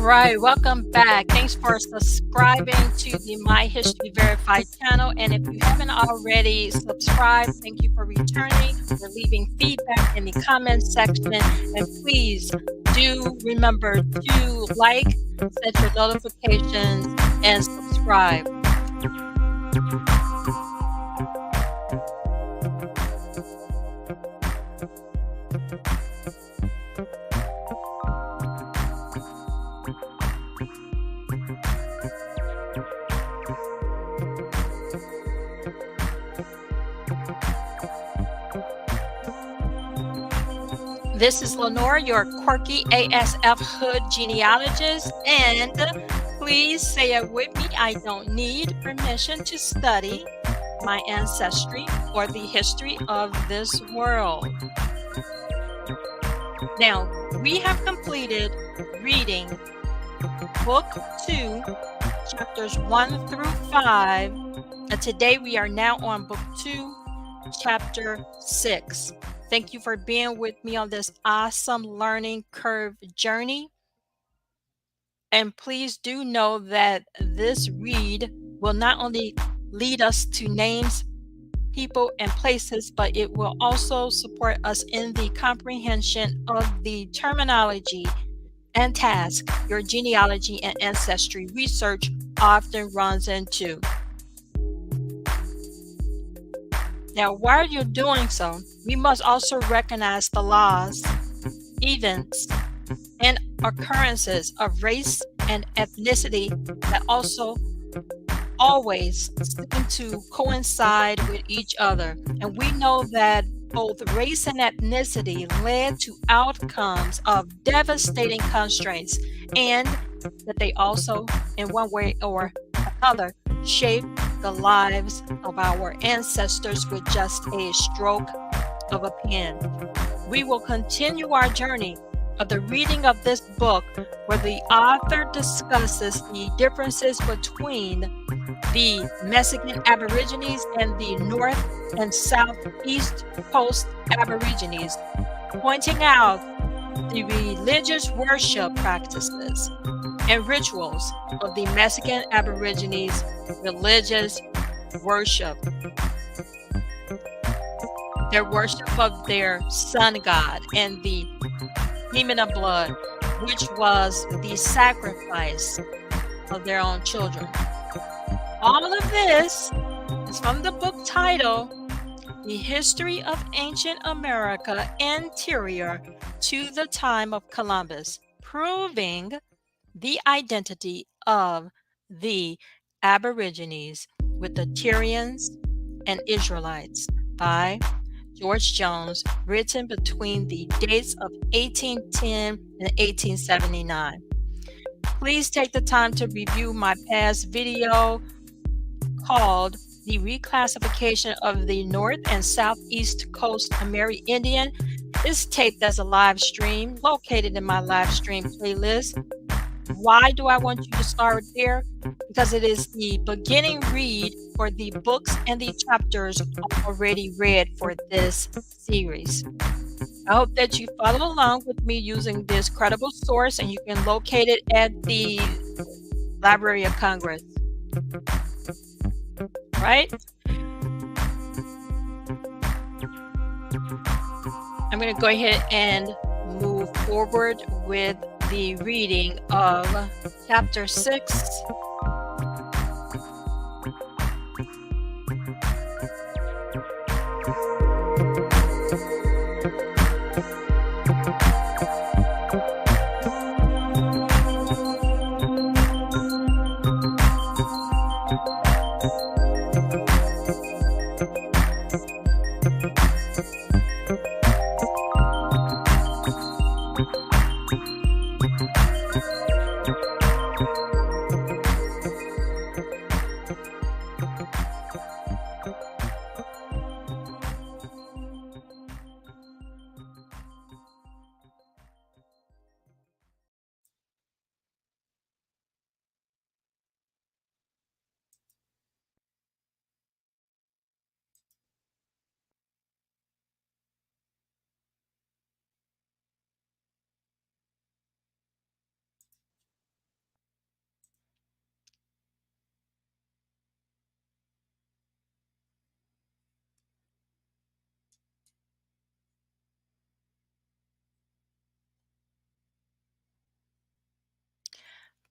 right, welcome back. Thanks for subscribing to the My History Verified channel. And if you haven't already subscribed, thank you for returning, for leaving feedback in the comments section. And please do remember to like, set your notifications, and subscribe. This is Lenore, your quirky ASF Hood genealogist, and please say it with me. I don't need permission to study my ancestry or the history of this world. Now, we have completed reading Book 2, chapters 1 through 5, and today we are now on Book 2, chapter 6. Thank you for being with me on this awesome learning curve journey. And please do know that this read will not only lead us to names, people, and places, but it will also support us in the comprehension of the terminology and task your genealogy and ancestry research often runs into. Now, while you're doing so, we must also recognize the laws, events, and occurrences of race and ethnicity that also always seem to coincide with each other. And we know that both race and ethnicity led to outcomes of devastating constraints, and that they also, in one way or another, shape the lives of our ancestors with just a stroke of a pen. We will continue our journey of the reading of this book, where the author discusses the differences between the Mexican Aborigines and the North and Southeast Coast Aborigines, pointing out the religious worship practices and rituals of the Mexican Aborigines' religious worship. Their worship of their sun god and the demon of blood, which was the sacrifice of their own children. All of this is from the book titled The History of Ancient America Anterior to the Time of Columbus, proving the identity of the Aborigines with the Tyrians and Israelites by George Jones, written between the dates of 1810 and 1879. Please take the time to review my past video called The Reclassification of the North and Southeast Coast Amerindian. Is taped as a live stream located in my live stream playlist. Why do I want you to start there? Because it is the beginning read for the books and the chapters already read for this series. I hope that you follow along with me using this credible source, and you can locate it at the Library of Congress. Right? I'm going to go ahead and move forward with the reading of chapter 6.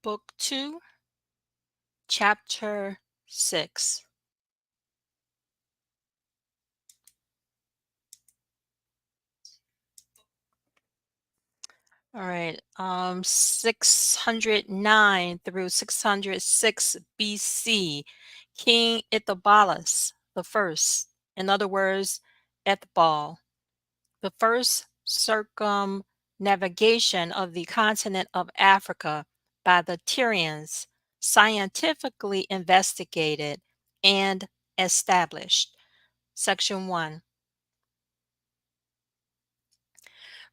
Book 2, Chapter 6. All right, 609 through 606 BC, King Ithobalus the first, in other words, Ethbal, the first circumnavigation of the continent of Africa by the Tyrians, scientifically investigated and established. Section 1.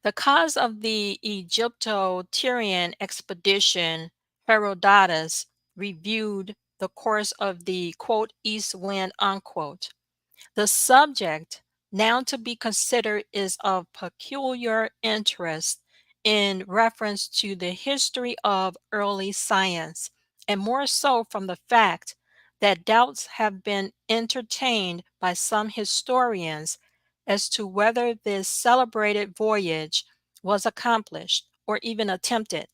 The cause of the Egypto-Tyrian expedition, Herodotus reviewed the course of the "east wind." The subject now to be considered is of peculiar interest in reference to the history of early science, and more so from the fact that doubts have been entertained by some historians as to whether this celebrated voyage was accomplished or even attempted.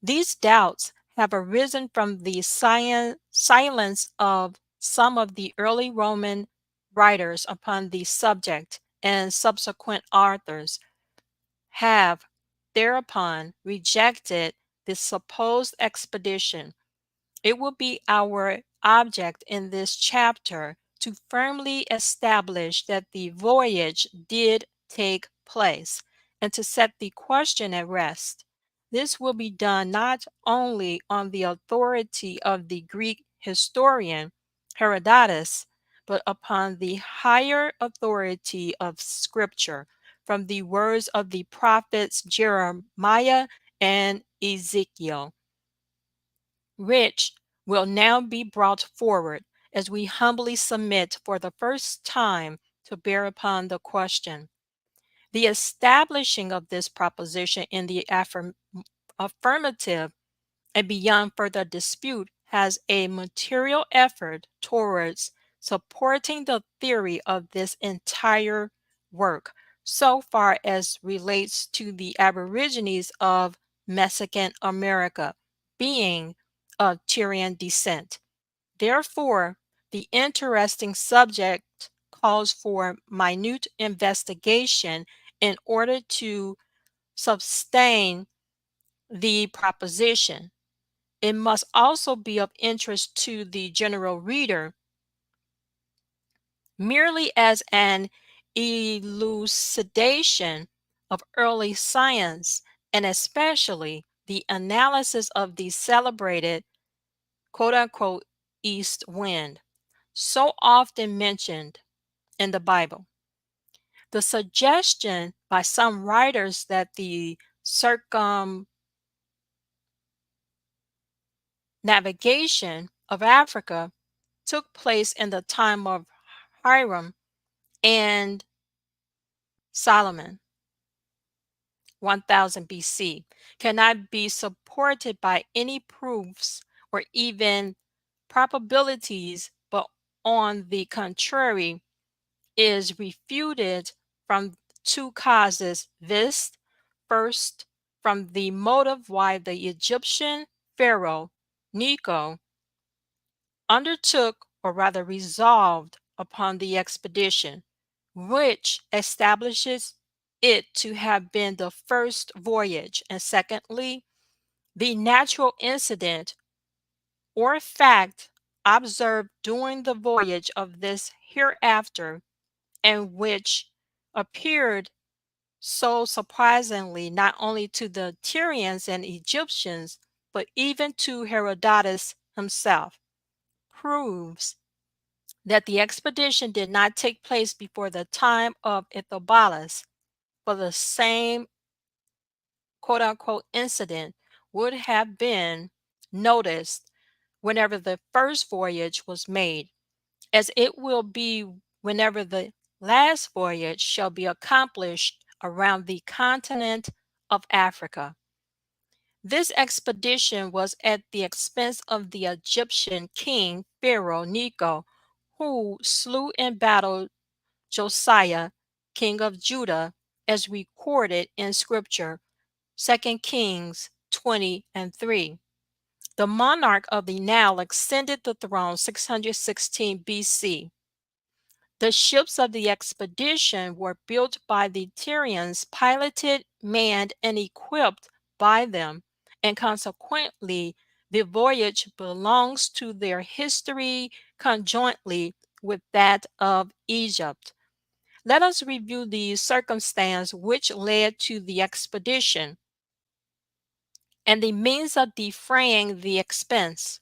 These doubts have arisen from the silence of some of the early Roman writers upon the subject, and subsequent authors have thereupon rejected the supposed expedition. It will be our object in this chapter to firmly establish that the voyage did take place and to set the question at rest. This will be done not only on the authority of the Greek historian Herodotus, but upon the higher authority of Scripture, from the words of the prophets Jeremiah and Ezekiel, which will now be brought forward as we humbly submit for the first time to bear upon the question. The establishing of this proposition in the affirmative and beyond further dispute has a material effort towards supporting the theory of this entire work so far as relates to the aborigines of Mexican America being of Tyrian descent. Therefore, the interesting subject calls for minute investigation in order to sustain the proposition. It must also be of interest to the general reader merely as an elucidation of early science, and especially the analysis of the celebrated east wind, so often mentioned in the Bible. The suggestion by some writers that the circumnavigation of Africa took place in the time of Hiram and Solomon, 1000 BC, cannot be supported by any proofs or even probabilities, but on the contrary, is refuted from two causes, viz., first, from the motive why the Egyptian pharaoh Necho undertook, or rather resolved upon the expedition, which establishes it to have been the first voyage, and secondly, the natural incident or fact observed during the voyage of this hereafter, and which appeared so surprisingly not only to the Tyrians and Egyptians, but even to Herodotus himself, proves that the expedition did not take place before the time of Ithobalus, for the same incident would have been noticed whenever the first voyage was made, as it will be whenever the last voyage shall be accomplished around the continent of Africa. This expedition was at the expense of the Egyptian king Pharaoh Necho, who slew in battle Josiah, king of Judah, as recorded in Scripture, 2 Kings 20 and 3. The monarch of the Nile ascended the throne 616 BC. The ships of the expedition were built by the Tyrians, piloted, manned, and equipped by them, and consequently, the voyage belongs to their history conjointly with that of Egypt. Let us review the circumstance which led to the expedition and the means of defraying the expense.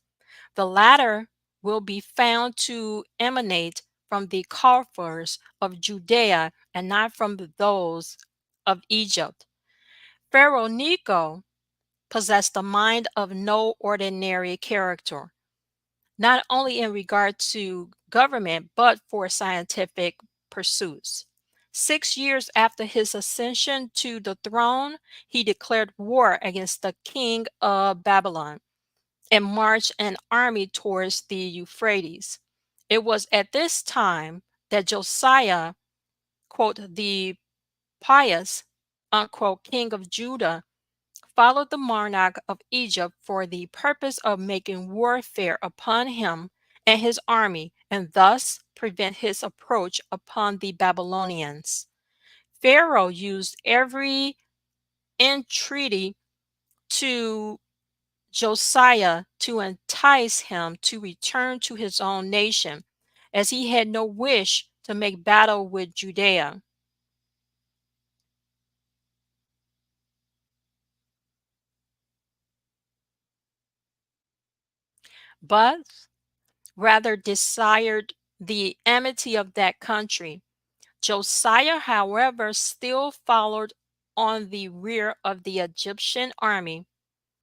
The latter will be found to emanate from the coffers of Judea and not from those of Egypt. Pharaoh Necho possessed a mind of no ordinary character, not only in regard to government, but for scientific pursuits. 6 years after his ascension to the throne, he declared war against the king of Babylon and marched an army towards the Euphrates. It was at this time that Josiah, quote, the pious, unquote, king of Judah, followed the monarch of Egypt for the purpose of making warfare upon him and his army, and thus prevent his approach upon the Babylonians. Pharaoh used every entreaty to Josiah to entice him to return to his own nation, as he had no wish to make battle with Judea, but rather desired the amity of that country. Josiah, however, still followed on the rear of the Egyptian army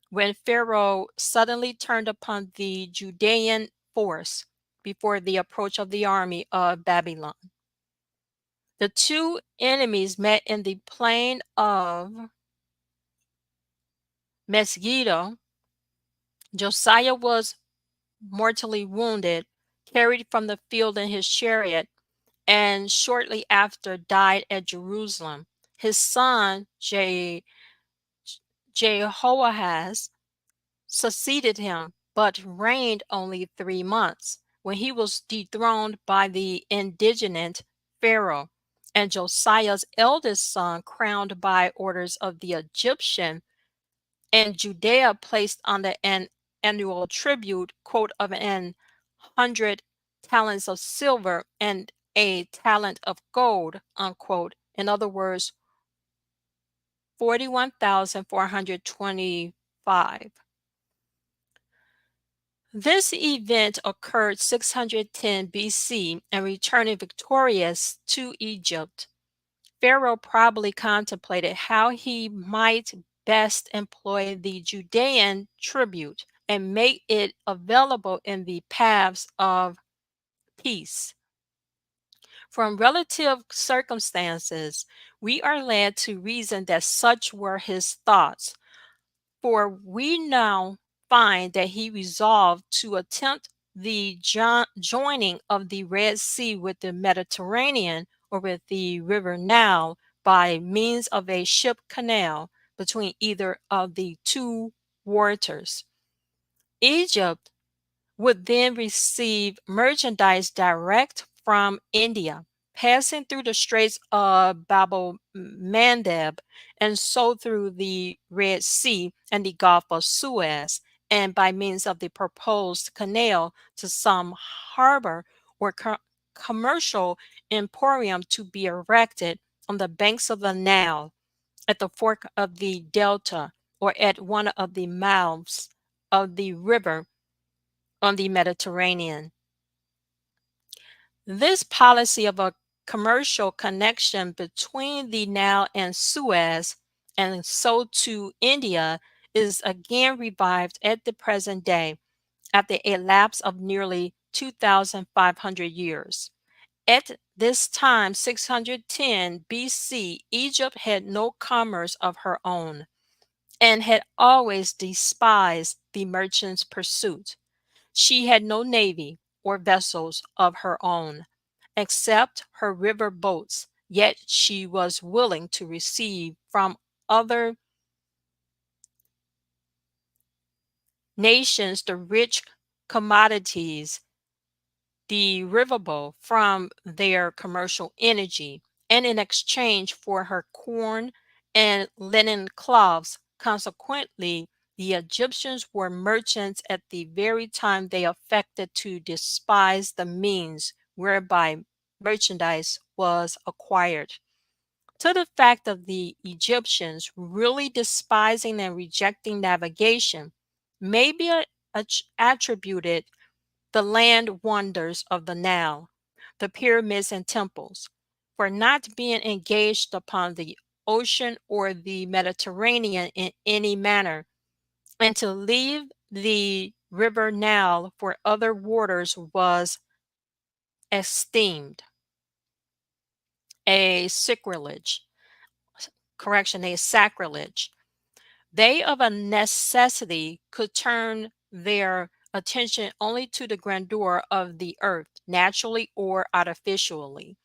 when Pharaoh suddenly turned upon the Judean force before the approach of the army of Babylon. The two enemies met in the plain of Mesgido. Josiah was mortally wounded, carried from the field in his chariot, and shortly after died at Jerusalem. His son Jehoahaz succeeded him, but reigned only 3 months, when he was dethroned by the indignant Pharaoh, and Josiah's eldest son crowned by orders of the Egyptian, and Judea placed under an annual tribute, quote, of an 100 talents of silver and a talent of gold, unquote. In other words, 41,425. This event occurred 610 BC, and returning victorious to Egypt, Pharaoh probably contemplated how he might best employ the Judean tribute and make it available in the paths of peace. From relative circumstances, we are led to reason that such were his thoughts, for we now find that he resolved to attempt the joining of the Red Sea with the Mediterranean or with the river Nile by means of a ship canal between either of the two waters. Egypt would then receive merchandise direct from India, passing through the Straits of Bab el Mandeb and so through the Red Sea and the Gulf of Suez, and by means of the proposed canal to some harbor or commercial emporium to be erected on the banks of the Nile, at the fork of the delta, or at one of the mouths of the river on the Mediterranean. This policy of a commercial connection between the Nile and Suez, and so to India, is again revived at the present day after a lapse of nearly 2,500 years. At this time, 610 BC, Egypt had no commerce of her own and had always despised the merchant's pursuit. She had no navy or vessels of her own, except her river boats, yet she was willing to receive from other nations the rich commodities derivable from their commercial energy, and in exchange for her corn and linen cloths. Consequently, the Egyptians were merchants at the very time they affected to despise the means whereby merchandise was acquired. To the fact of the Egyptians really despising and rejecting navigation may be attributed the land wonders of the Nile, the pyramids and temples, for not being engaged upon the ocean or the Mediterranean in any manner, and to leave the river Nile for other waters was esteemed a sacrilege. A sacrilege. They of a necessity could turn their attention only to the grandeur of the earth, naturally or artificially.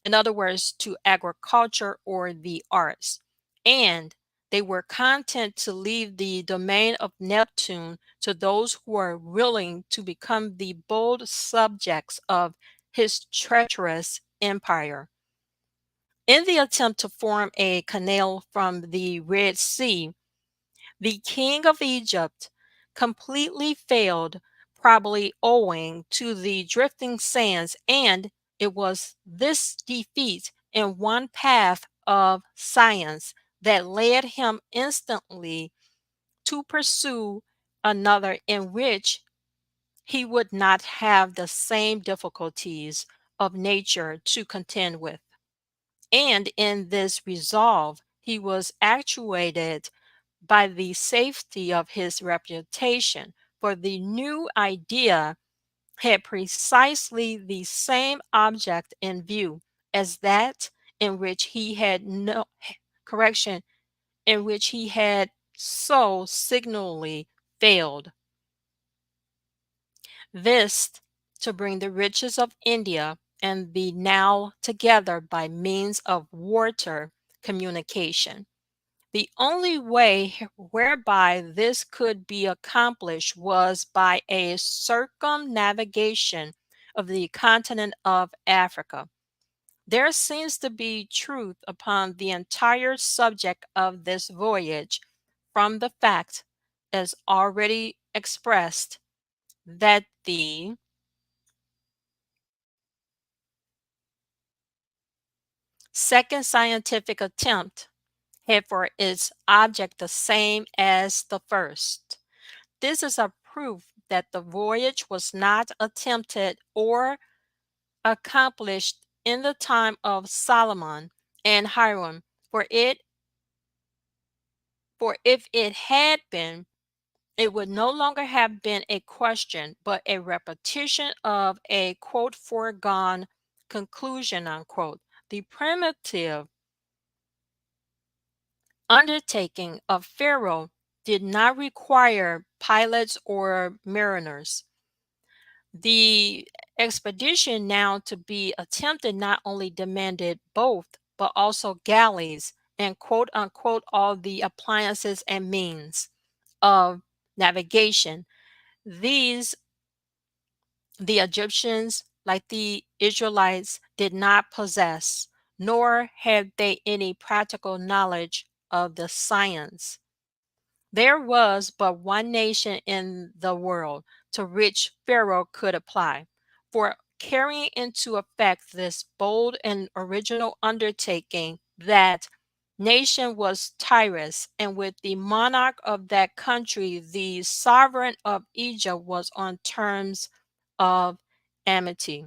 In other words, to agriculture or the arts. And they were content to leave the domain of Neptune to those who are willing to become the bold subjects of his treacherous empire. In the attempt to form a canal from the Red Sea, the king of Egypt completely failed, probably owing to the drifting sands, and it was this defeat in one path of science that led him instantly to pursue another in which he would not have the same difficulties of nature to contend with. And in this resolve, he was actuated by the safety of his reputation, for the new idea had precisely the same object in view as that in which he had no correction, in which he had so signally failed. This to bring the riches of India and the Nile together by means of water communication. The only way whereby this could be accomplished was by a circumnavigation of the continent of Africa. There seems to be truth upon the entire subject of this voyage from the fact, as already expressed, that the second scientific attempt had for its object the same as the first. This is a proof that the voyage was not attempted or accomplished in the time of Solomon and Hiram, for it for if it had been, it would no longer have been a question, but a repetition of a quote foregone conclusion unquote. The primitive undertaking of Pharaoh did not require pilots or mariners. The expedition now to be attempted not only demanded both, but also galleys and quote unquote all the appliances and means of navigation. These, the Egyptians, like the Israelites, did not possess, nor had they any practical knowledge of the science. There was but one nation in the world to which Pharaoh could apply for carrying into effect this bold and original undertaking. That nation was Tyrus, and with the monarch of that country, the sovereign of Egypt was on terms of amity.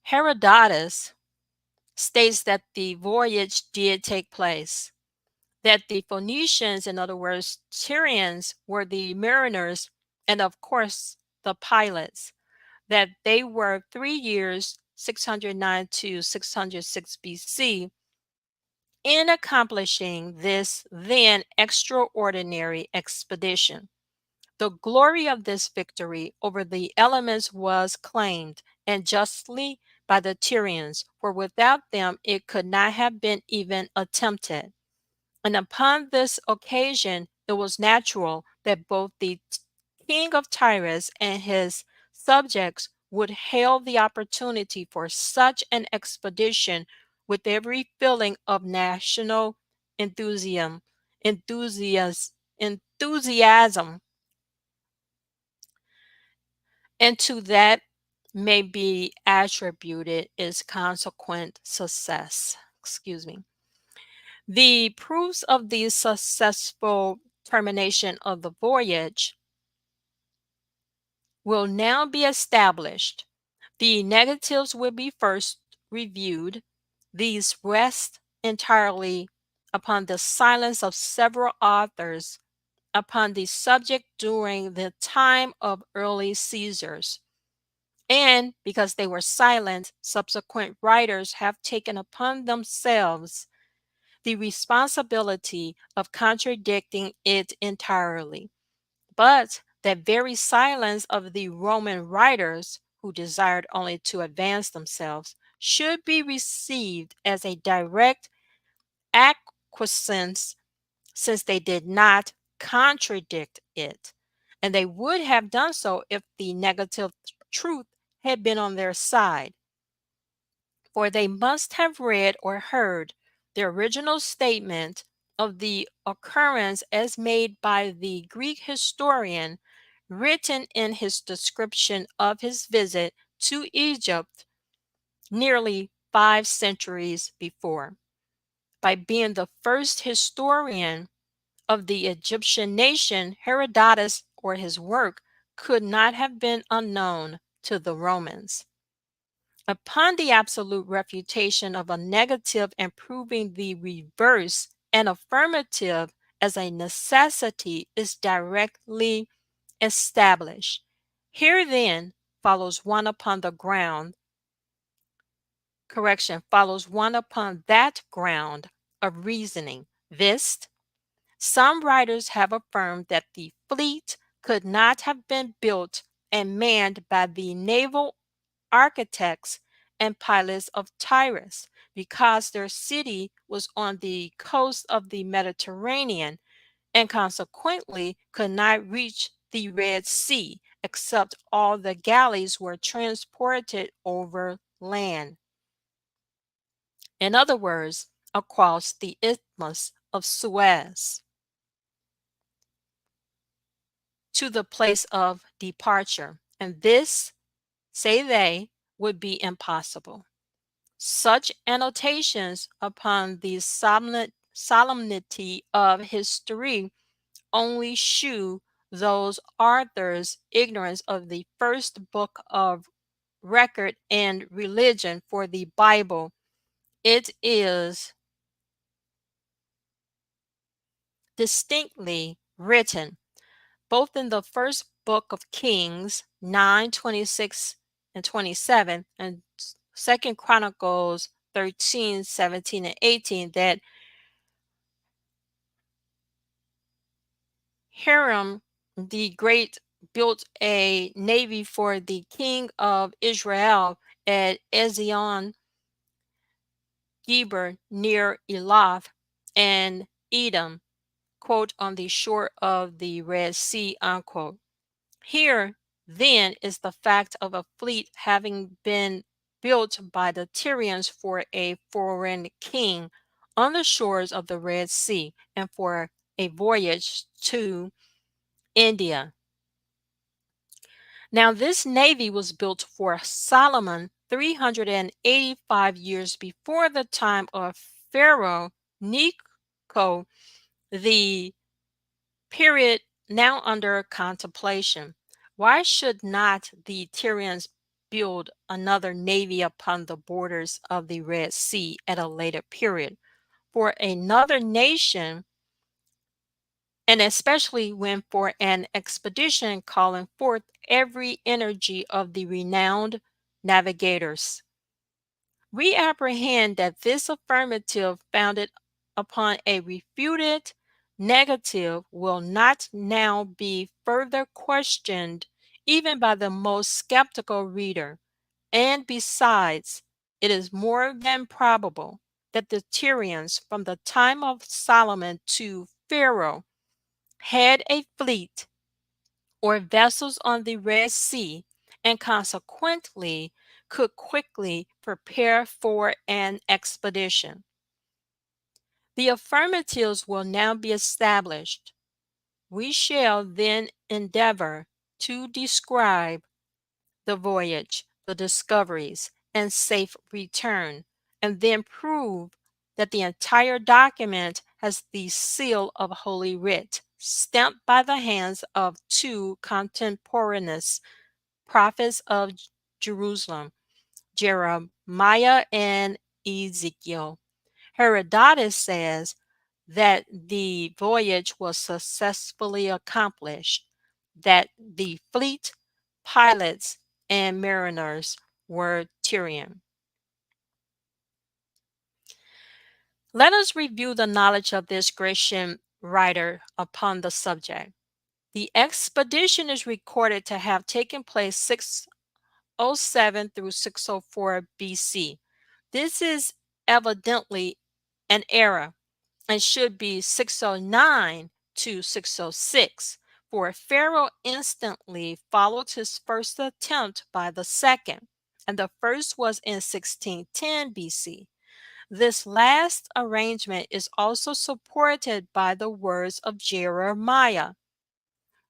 Herodotus states that the voyage did take place, that the Phoenicians, in other words, Tyrians, were the mariners, and of course the pilots, that they were 3 years, 609 to 606 BC, in accomplishing this then extraordinary expedition. The glory of this victory over the elements was claimed, and justly, by the Tyrians, for without them it could not have been even attempted. And upon this occasion, it was natural that both the king of Tyrus and his subjects would hail the opportunity for such an expedition with every feeling of national enthusiasm, enthusiasm, and to that may be attributed its consequent success. Excuse me. The proofs of the successful termination of the voyage will now be established. The negatives will be first reviewed. These rest entirely upon the silence of several authors upon the subject during the time of early Caesars. And because they were silent, subsequent writers have taken upon themselves the responsibility of contradicting it entirely. But that very silence of the Roman writers, who desired only to advance themselves, should be received as a direct acquiescence, since they did not contradict it. And they would have done so if the negative truth had been on their side, for they must have read or heard the original statement of the occurrence as made by the Greek historian, written in his description of his visit to Egypt nearly 5 centuries before. By being the first historian of the Egyptian nation, Herodotus or his work could not have been unknown to the Romans. Upon the absolute refutation of a negative and proving the reverse, an affirmative as a necessity is directly established. Here then follows one upon the ground, follows one upon that ground of reasoning. This, some writers have affirmed that the fleet could not have been built and manned by the naval architects and pilots of Tyrus, because their city was on the coast of the Mediterranean and consequently could not reach the Red Sea, except all the galleys were transported over land. In other words, across the Isthmus of Suez to the place of departure. And this, say they, would be impossible. Such annotations upon the solemnity of history only shew those authors' ignorance of the first book of record and religion, for the Bible. It is distinctly written both in the first book of Kings 9:26 and 27 and Second Chronicles 13:17 and 18 that Hiram the Great built a navy for the king of Israel at Ezion Geber near Elath and Edom, quote, on the shore of the Red Sea, unquote. Here, then, is the fact of a fleet having been built by the Tyrians for a foreign king on the shores of the Red Sea and for a voyage to India. Now, this navy was built for Solomon 385 years before the time of Pharaoh Necho, the period now under contemplation. Why should not the Tyrians build another navy upon the borders of the Red Sea at a later period? For another nation, and especially when for an expedition calling forth every energy of the renowned navigators. We apprehend that this affirmative, founded upon a refuted negative, will not now be further questioned even by the most skeptical reader. And besides, it is more than probable that the Tyrians from the time of Solomon to Pharaoh had a fleet or vessels on the Red Sea, and consequently could quickly prepare for an expedition. The affirmatives will now be established. We shall then endeavor to describe the voyage, the discoveries, and safe return, and then prove that the entire document has the seal of Holy Writ, stamped by the hands of two contemporaneous prophets of Jerusalem, Jeremiah and Ezekiel. Herodotus says that the voyage was successfully accomplished, that the fleet, pilots, and mariners were Tyrian. Let us review the knowledge of this Grecian writer upon the subject. The expedition is recorded to have taken place 607 through 604 BC. This is evidently an error and should be 609 to 606, for Pharaoh instantly followed his first attempt by the second, and the first was in 1610 BC. This last arrangement is also supported by the words of Jeremiah.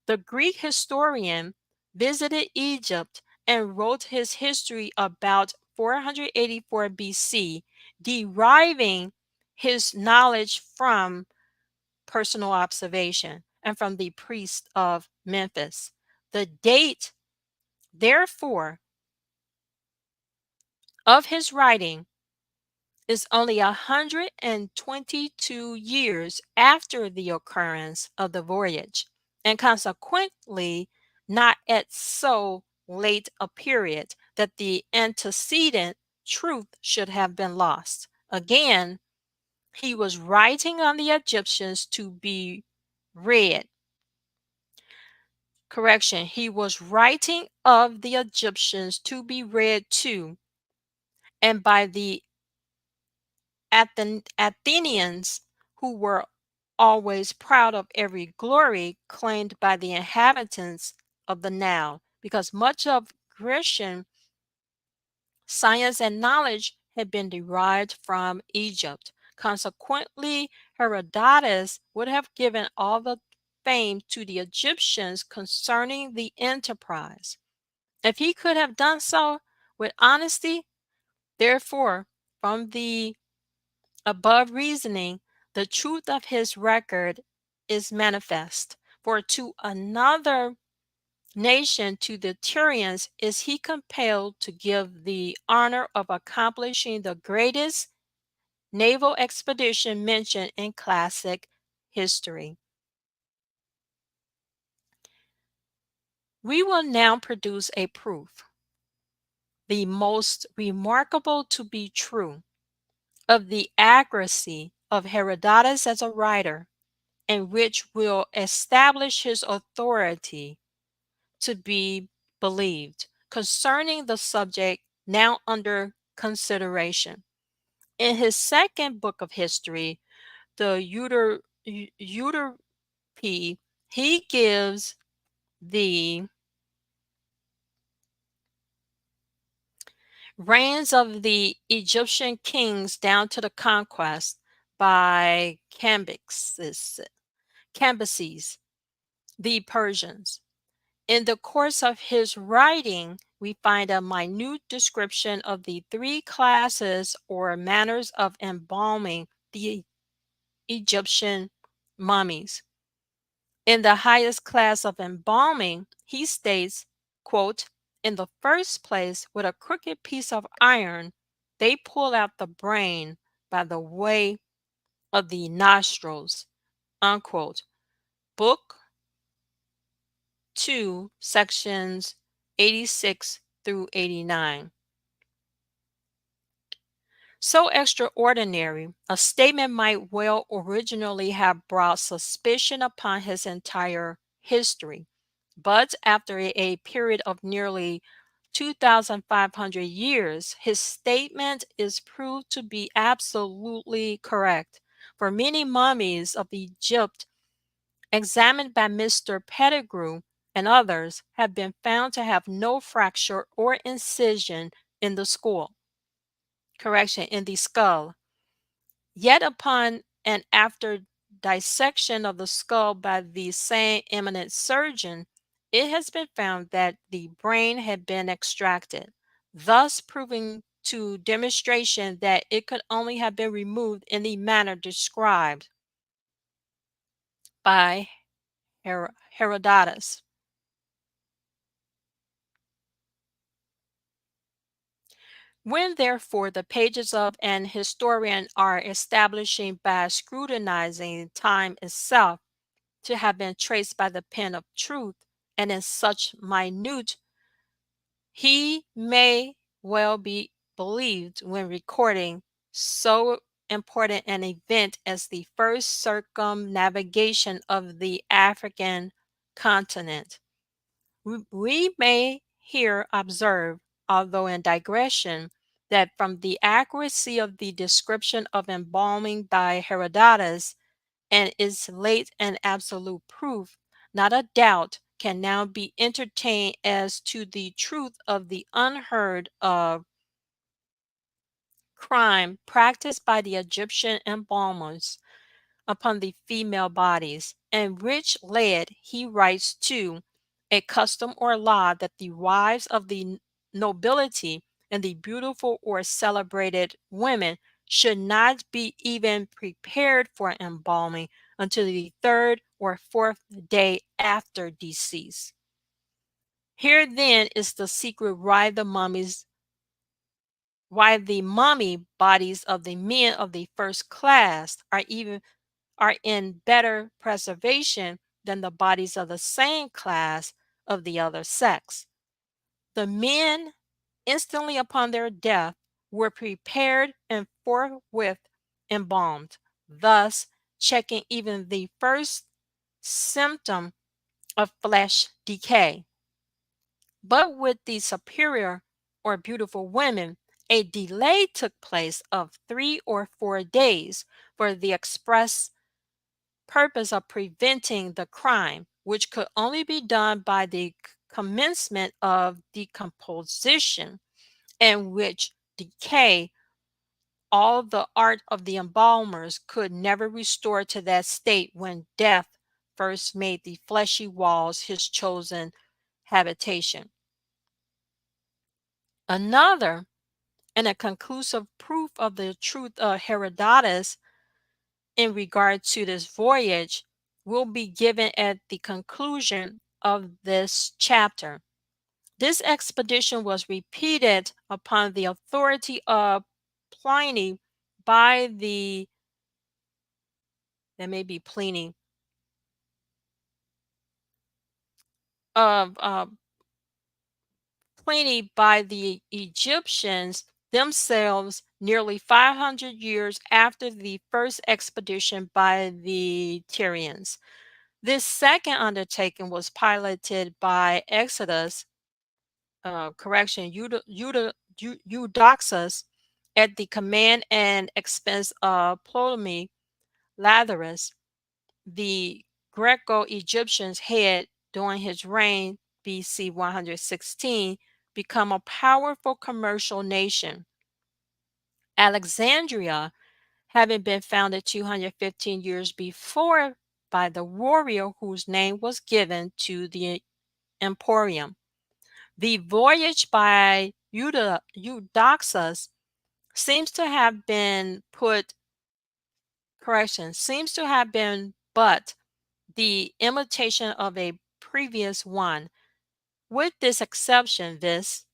The Greek historian visited Egypt and wrote his history about 484 BC, deriving his knowledge from personal observation and from the priest of Memphis. The date, therefore, of his writing is only 122 years after the occurrence of the voyage, and consequently not at so late a period that the antecedent truth should have been lost. Again, he was writing on the Egyptians to be read. Correction, he was writing of the Egyptians to be read to, and by the Athenians, who were always proud of every glory claimed by the inhabitants of the Nile, because much of Grecian science and knowledge had been derived from Egypt. Consequently, Herodotus would have given all the fame to the Egyptians concerning the enterprise. If he could have done so with honesty, therefore, from the above reasoning, the truth of his record is manifest. For to another nation, to the Tyrians, is he compelled to give the honor of accomplishing the greatest naval expedition mentioned in classic history. We will now produce a proof, the most remarkable to be true, of the accuracy of Herodotus as a writer, and which will establish his authority to be believed concerning the subject now under consideration. In his second book of history, the Euterpe, he gives the reigns of the Egyptian kings down to the conquest by Cambyses, the Persians. In the course of his writing, we find a minute description of the three classes or manners of embalming the Egyptian mummies. In the highest class of embalming, he states, quote, "In the first place, with a crooked piece of iron, they pull out the brain by the way of the nostrils," unquote. Book 2, sections 86 through 89. So extraordinary, a statement might well originally have brought suspicion upon his entire history. But after a period of nearly 2,500 years, his statement is proved to be absolutely correct. For many mummies of Egypt examined by Mr. Pettigrew and others, have been found to have no fracture or incision in the in the skull. Yet upon and after dissection of the skull by the same eminent surgeon, it has been found that the brain had been extracted, thus proving to demonstration that it could only have been removed in the manner described by Herodotus. When therefore the pages of an historian are establishing by scrutinizing time itself to have been traced by the pen of truth, and in such minute, he may well be believed when recording so important an event as the first circumnavigation of the African continent. We may here observe, although in digression, that from the accuracy of the description of embalming by Herodotus and its late and absolute proof, not a doubt can now be entertained as to the truth of the unheard of crime practiced by the Egyptian embalmers upon the female bodies, and which led, he writes, to a custom or law that the wives of the nobility and the beautiful or celebrated women should not be even prepared for embalming until the third or fourth day after decease. Here then is the secret why the mummy bodies of the men of the first class are in better preservation than the bodies of the same class of the other sex. The men, instantly upon their death, were prepared and forthwith embalmed, thus checking even the first symptom of flesh decay. But with the superior or beautiful women, a delay took place of 3 or 4 days for the express purpose of preventing the crime, which could only be done by the commencement of decomposition, and which decay all the art of the embalmers could never restore to that state when death first made the fleshy walls his chosen habitation. Another and a conclusive proof of the truth of Herodotus in regard to this voyage will be given at the conclusion of this chapter. This expedition was repeated upon the authority of Pliny by the, that may be Pliny, of Pliny by the Egyptians themselves nearly 500 years after the first expedition by the Tyrians. This second undertaking was piloted by Eudoxus at the command and expense of Ptolemy Lathyrus, the Greco-Egyptians had, during his reign, BC 116, become a powerful commercial nation. Alexandria, having been founded 215 years before by the warrior whose name was given to the emporium. The voyage by Eudoxus seems to have been seems to have been but the imitation of a previous one, with this exception, viz.,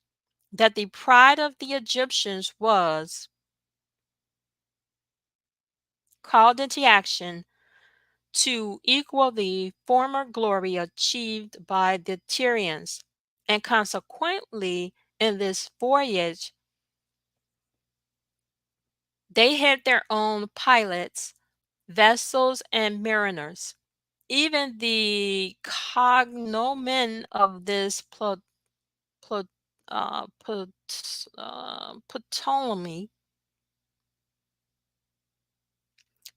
that the pride of the Egyptians was called into action to equal the former glory achieved by the Tyrians, and consequently, in this voyage, they had their own pilots, vessels, and mariners. Even the cognomen of this Plo-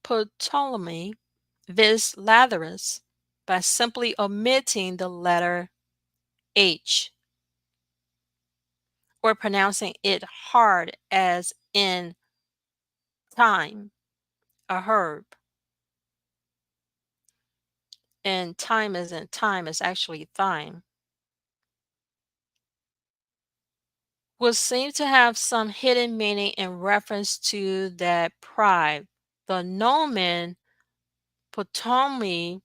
Ptolemy, viz. Lathyrus, by simply omitting the letter H or pronouncing it hard as in time, a herb. And time isn't time, it's actually thyme. Will seem to have some hidden meaning in reference to that pride. The nomen Ptolemy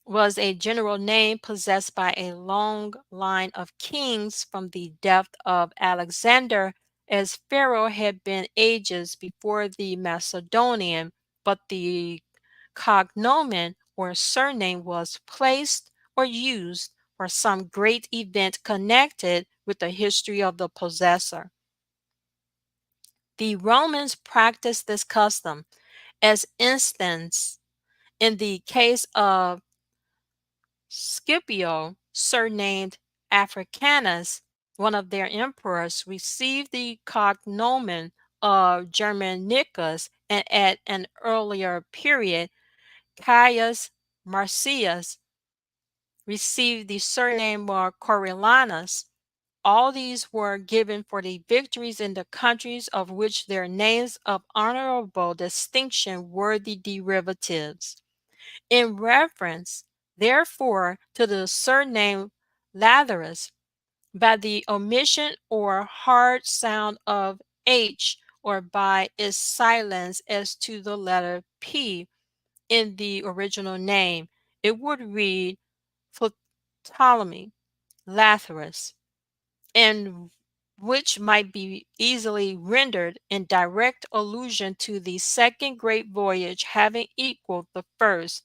was a general name possessed by a long line of kings from the death of Alexander, as Pharaoh had been ages before the Macedonian, but the cognomen or surname was placed or used for some great event connected with the history of the possessor. The Romans practiced this custom, as instance in the case of Scipio, surnamed Africanus, one of their emperors, received the cognomen of Germanicus, and at an earlier period, Caius Marcius received the surname of Coriolanus. All these were given for the victories in the countries of which their names of honorable distinction were the derivatives. In reference, therefore, to the surname Lathyrus, by the omission or hard sound of H, or by its silence as to the letter P in the original name, it would read Ptolemy Lathyrus, and which might be easily rendered in direct allusion to the second great voyage having equaled the first,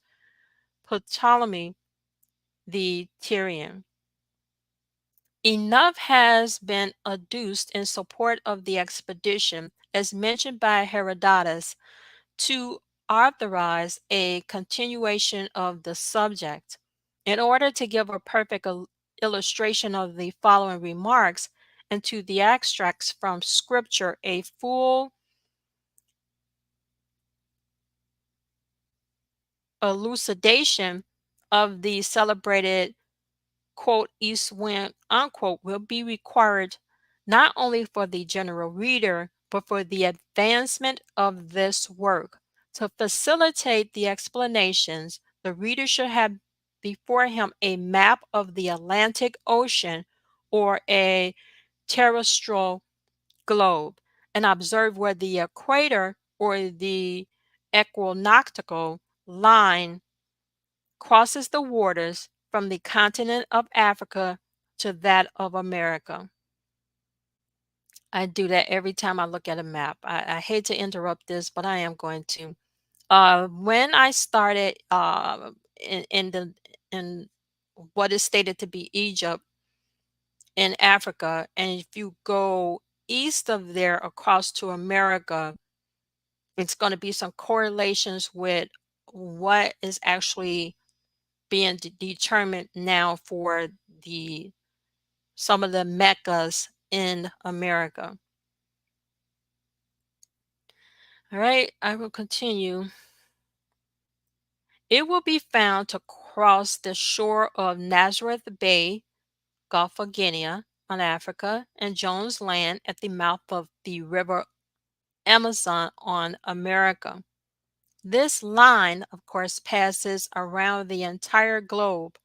Ptolemy the Tyrian. Enough has been adduced in support of the expedition, as mentioned by Herodotus, to authorize a continuation of the subject. In order to give a perfect illustration of the following remarks, and to the extracts from Scripture, a full elucidation of the celebrated quote, east wind, unquote, will be required not only for the general reader, but for the advancement of this work. To facilitate the explanations, the reader should have before him a map of the Atlantic Ocean or a terrestrial globe, and observe where the equator or the equinoctial line crosses the waters from the continent of Africa to that of America. I do that every time I look at a map. I hate to interrupt this, but I am going to. When I started in what is stated to be Egypt in Africa, and if you go east of there across to America, it's going to be some correlations with what is actually being determined now for the some of the meccas in America. All right, I will continue. It will be found to cross the shore of Nazareth Bay, Gulf of Guinea, on Africa, and Jones Land at the mouth of the river Amazon on America. This line, of course, passes around the entire globe.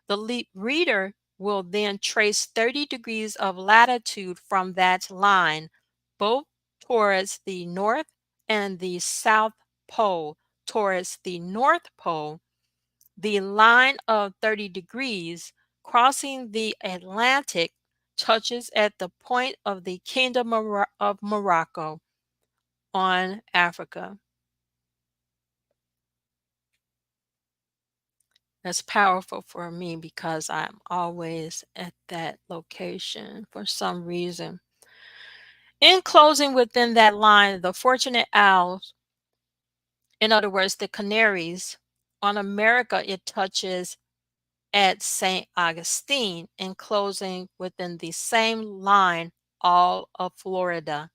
The reader will then trace 30 degrees of latitude from that line, both towards the North and the South Pole. Towards the North Pole, the line of 30 degrees crossing the Atlantic touches at the point of the Kingdom of Morocco on Africa. That's powerful for me because I'm always at that location for some reason. In closing, within that line, the Fortunate Isles, in other words, the Canaries, on America, it touches at St. Augustine, in closing within the same line, all of Florida.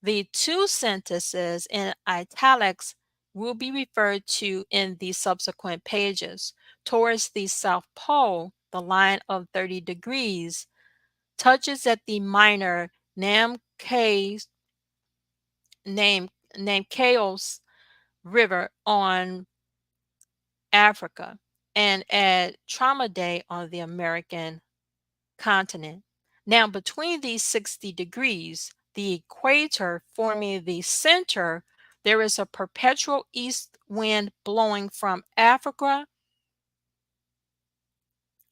The two sentences in italics will be referred to in the subsequent pages. Towards the South Pole, the line of 30 degrees touches at the minor Nam Namkaos River on Africa and at Day on the American continent. Now, between these 60 degrees, the equator forming the center, there is a perpetual east wind blowing from Africa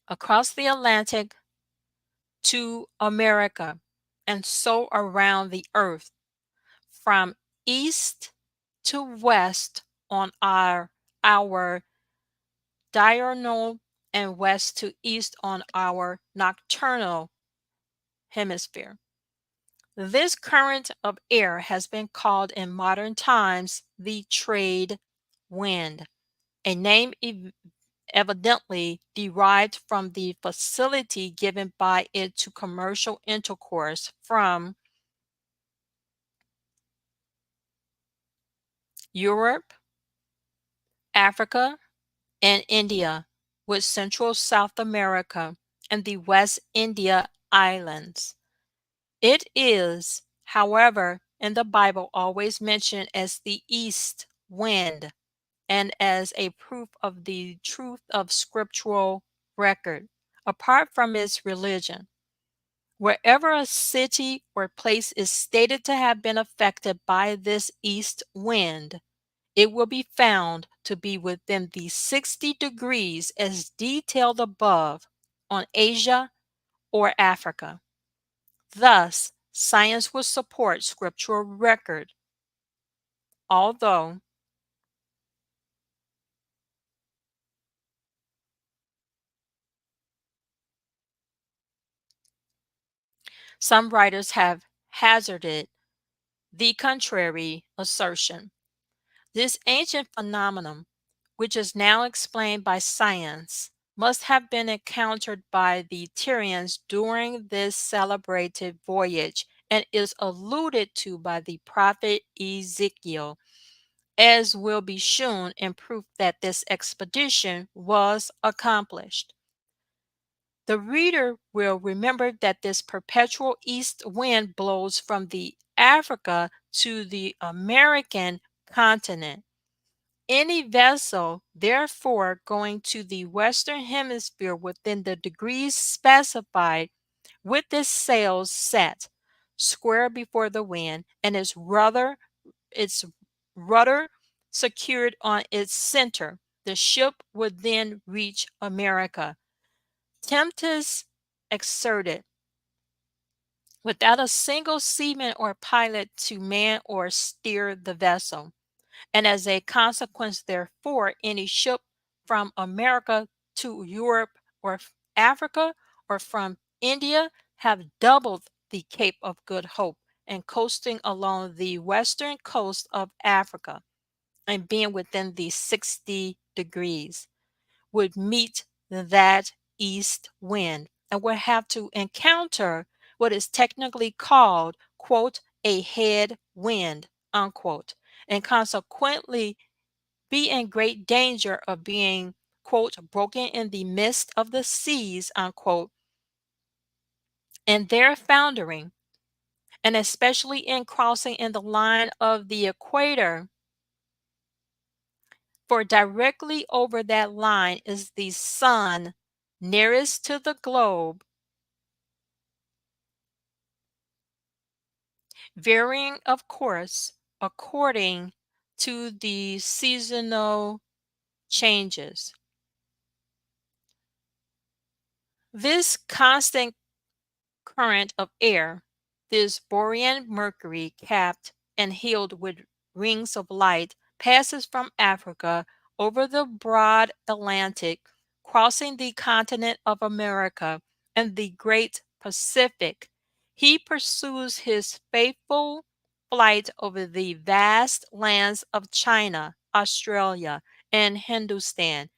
across the Atlantic to America, and so around the earth from east to west on our diurnal and west to east on our nocturnal hemisphere. This current of air has been called in modern times the trade wind, a name evidently derived from the facility given by it to commercial intercourse from Europe, Africa, and India, with Central South America and the West India Islands. It is, however, in the Bible always mentioned as the east wind and as a proof of the truth of scriptural record, apart from its religion. Wherever a city or place is stated to have been affected by this east wind, it will be found to be within the 60 degrees as detailed above on Asia or Africa. Thus, science will support scriptural record, although some writers have hazarded the contrary assertion. This ancient phenomenon, which is now explained by science, must have been encountered by the Tyrians during this celebrated voyage and is alluded to by the prophet Ezekiel, as will be shown in proof that this expedition was accomplished. The reader will remember that this perpetual east wind blows from the Africa to the American continent. Any vessel, therefore, going to the western hemisphere within the degrees specified, with its sails set square before the wind and its rudder secured on its center, the ship would then reach America. Tempest exerted, without a single seaman or pilot to man or steer the vessel, and as a consequence, therefore, any ship from America to Europe or Africa or from India have doubled the Cape of Good Hope and coasting along the western coast of Africa and being within the 60 degrees would meet that east wind and would have to encounter what is technically called, quote, a head wind, unquote, and consequently be in great danger of being, quote, broken in the midst of the seas, unquote, and there foundering, and especially in crossing in the line of the equator, for directly over that line is the sun nearest to the globe, varying, of course, according to the seasonal changes. This constant current of air, this borean mercury capped and heeled with rings of light, passes from Africa over the broad Atlantic, crossing the continent of America and the great Pacific. He pursues his faithful flight over the vast lands of China, Australia, and Hindustan,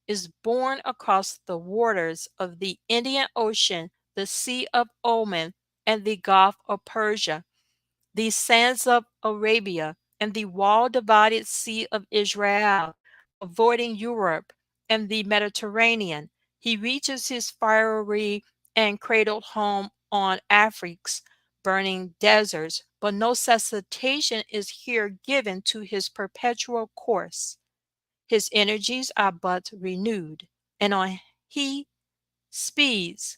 is borne across the waters of the Indian Ocean, the Sea of Oman, and the Gulf of Persia, the sands of Arabia, and the wall-divided Sea of Israel, avoiding Europe and the Mediterranean. He reaches his fiery and cradled home on Africa's burning deserts, but no cessation is here given to his perpetual course. His energies are but renewed, and on he speeds.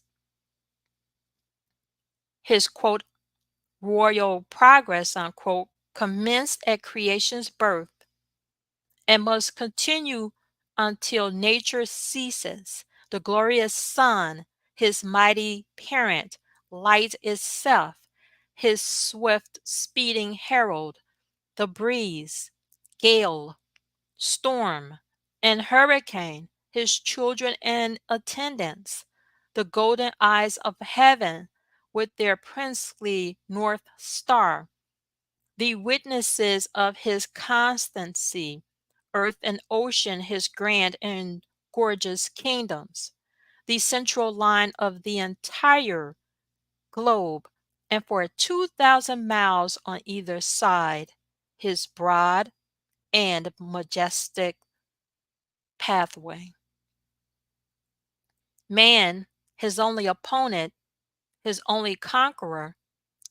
His quote royal progress unquote commenced at creation's birth and must continue until nature ceases. The glorious sun, his mighty parent, light itself, his swift speeding herald, the breeze, gale, storm, and hurricane, his children and attendants, the golden eyes of heaven with their princely north star, the witnesses of his constancy, earth and ocean, his grand and gorgeous kingdoms, the central line of the entire globe, and for 2,000 miles on either side, his broad and majestic pathway. Man, his only opponent, his only conqueror,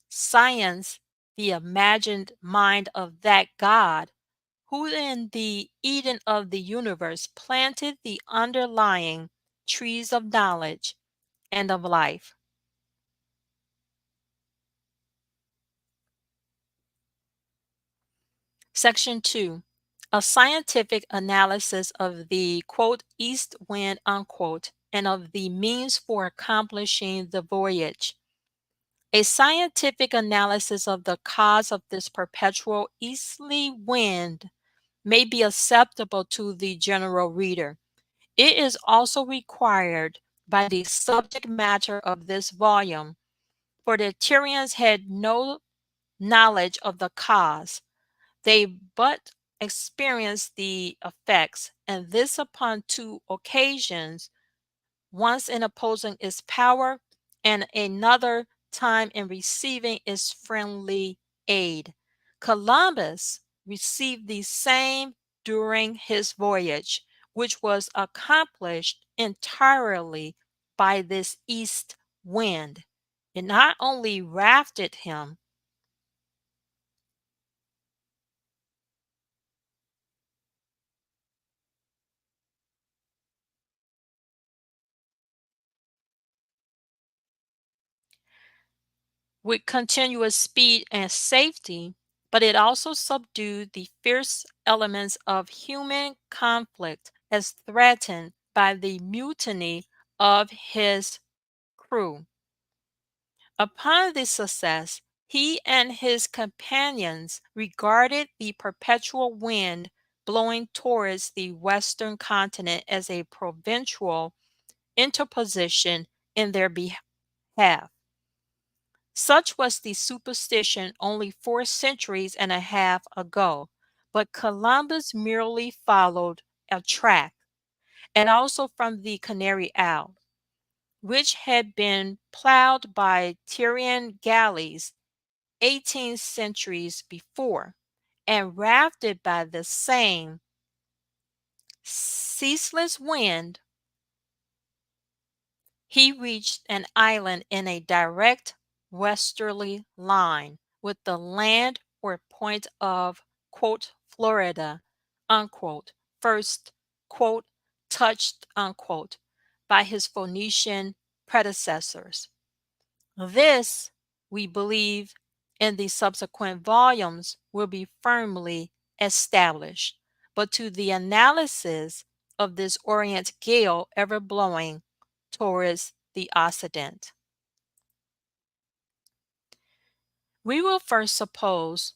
science, the imagined mind of that God who in the Eden of the universe planted the underlying trees of knowledge and of life. Section 2. A scientific analysis of the quote east wind unquote and of the means for accomplishing the voyage. A scientific analysis of the cause of this perpetual easterly wind may be acceptable to the general reader. It is also required by the subject matter of this volume, for the Tyrians had no knowledge of the cause. They but experienced the effects, and this upon two occasions, once in opposing its power and another time in receiving its friendly aid. Columbus received the same during his voyage, which was accomplished entirely by this east wind. It not only rafted him, with continuous speed and safety, but it also subdued the fierce elements of human conflict as threatened by the mutiny of his crew. Upon this success, he and his companions regarded the perpetual wind blowing towards the western continent as a providential interposition in their behalf. Such was the superstition only 4 centuries and a half ago, but Columbus merely followed a track, and also from the Canary Isle, which had been plowed by Tyrian galleys 18 centuries before, and rafted by the same ceaseless wind. He reached an island in a direct westerly line with the land or point of quote Florida unquote first quote touched unquote by his Phoenician predecessors. This, we believe, in the subsequent volumes will be firmly established, but to the analysis of this Orient gale ever blowing towards the Occident. We will first suppose,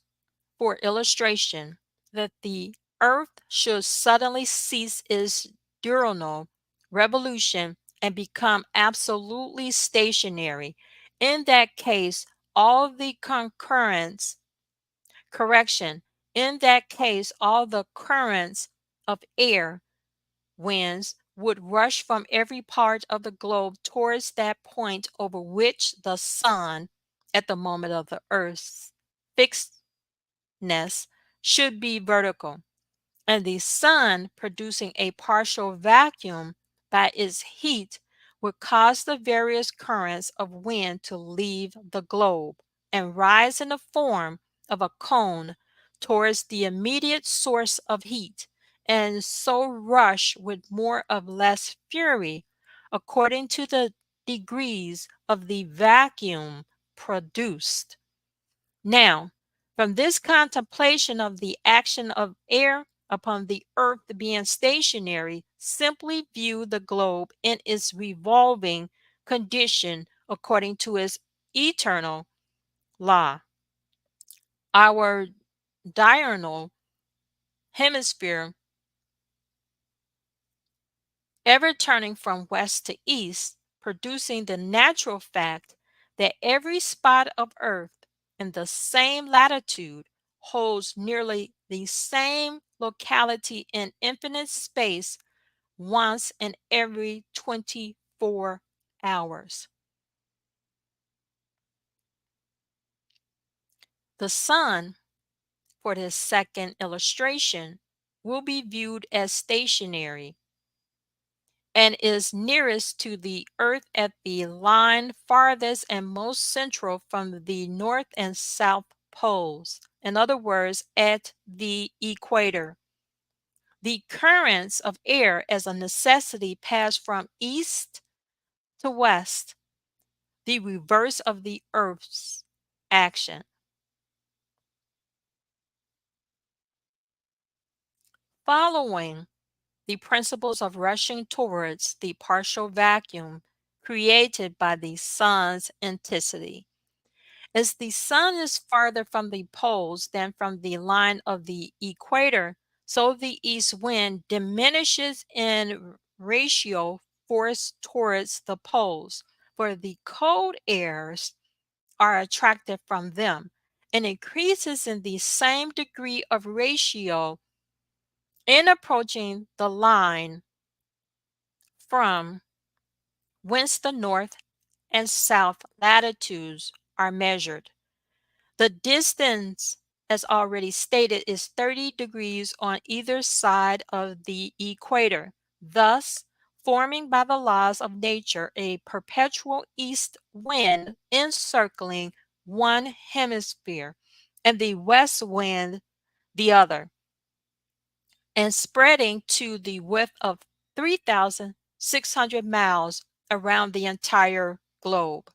for illustration, that the Earth should suddenly cease its diurnal revolution and become absolutely stationary. In that case, all the concurrents, correction, in that case, all the currents of air winds would rush from every part of the globe towards that point over which the sun, at the moment of the earth's fixedness, should be vertical, and the sun producing a partial vacuum by its heat would cause the various currents of wind to leave the globe and rise in the form of a cone towards the immediate source of heat, and so rush with more or less fury according to the degrees of the vacuum produced. Now, from this contemplation of the action of air upon the earth being stationary, simply view the globe in its revolving condition according to its eternal law. Our diurnal hemisphere, ever turning from west to east, producing the natural fact that every spot of earth in the same latitude holds nearly the same locality in infinite space once in every 24 hours. The sun, for this second illustration, will be viewed as stationary and is nearest to the earth at the line farthest and most central from the north and south poles. In other words, at the equator. The currents of air as a necessity pass from east to west, the reverse of the earth's action. Following the principles of rushing towards the partial vacuum created by the sun's intensity. As the sun is farther from the poles than from the line of the equator, so the east wind diminishes in ratio force towards the poles, for the cold airs are attracted from them, and increases in the same degree of ratio in approaching the line from whence the north and south latitudes are measured. The distance, as already stated, is 30 degrees on either side of the equator, thus forming by the laws of nature a perpetual east wind encircling one hemisphere and the west wind the other, and spreading to the width of 3,600 miles around the entire globe.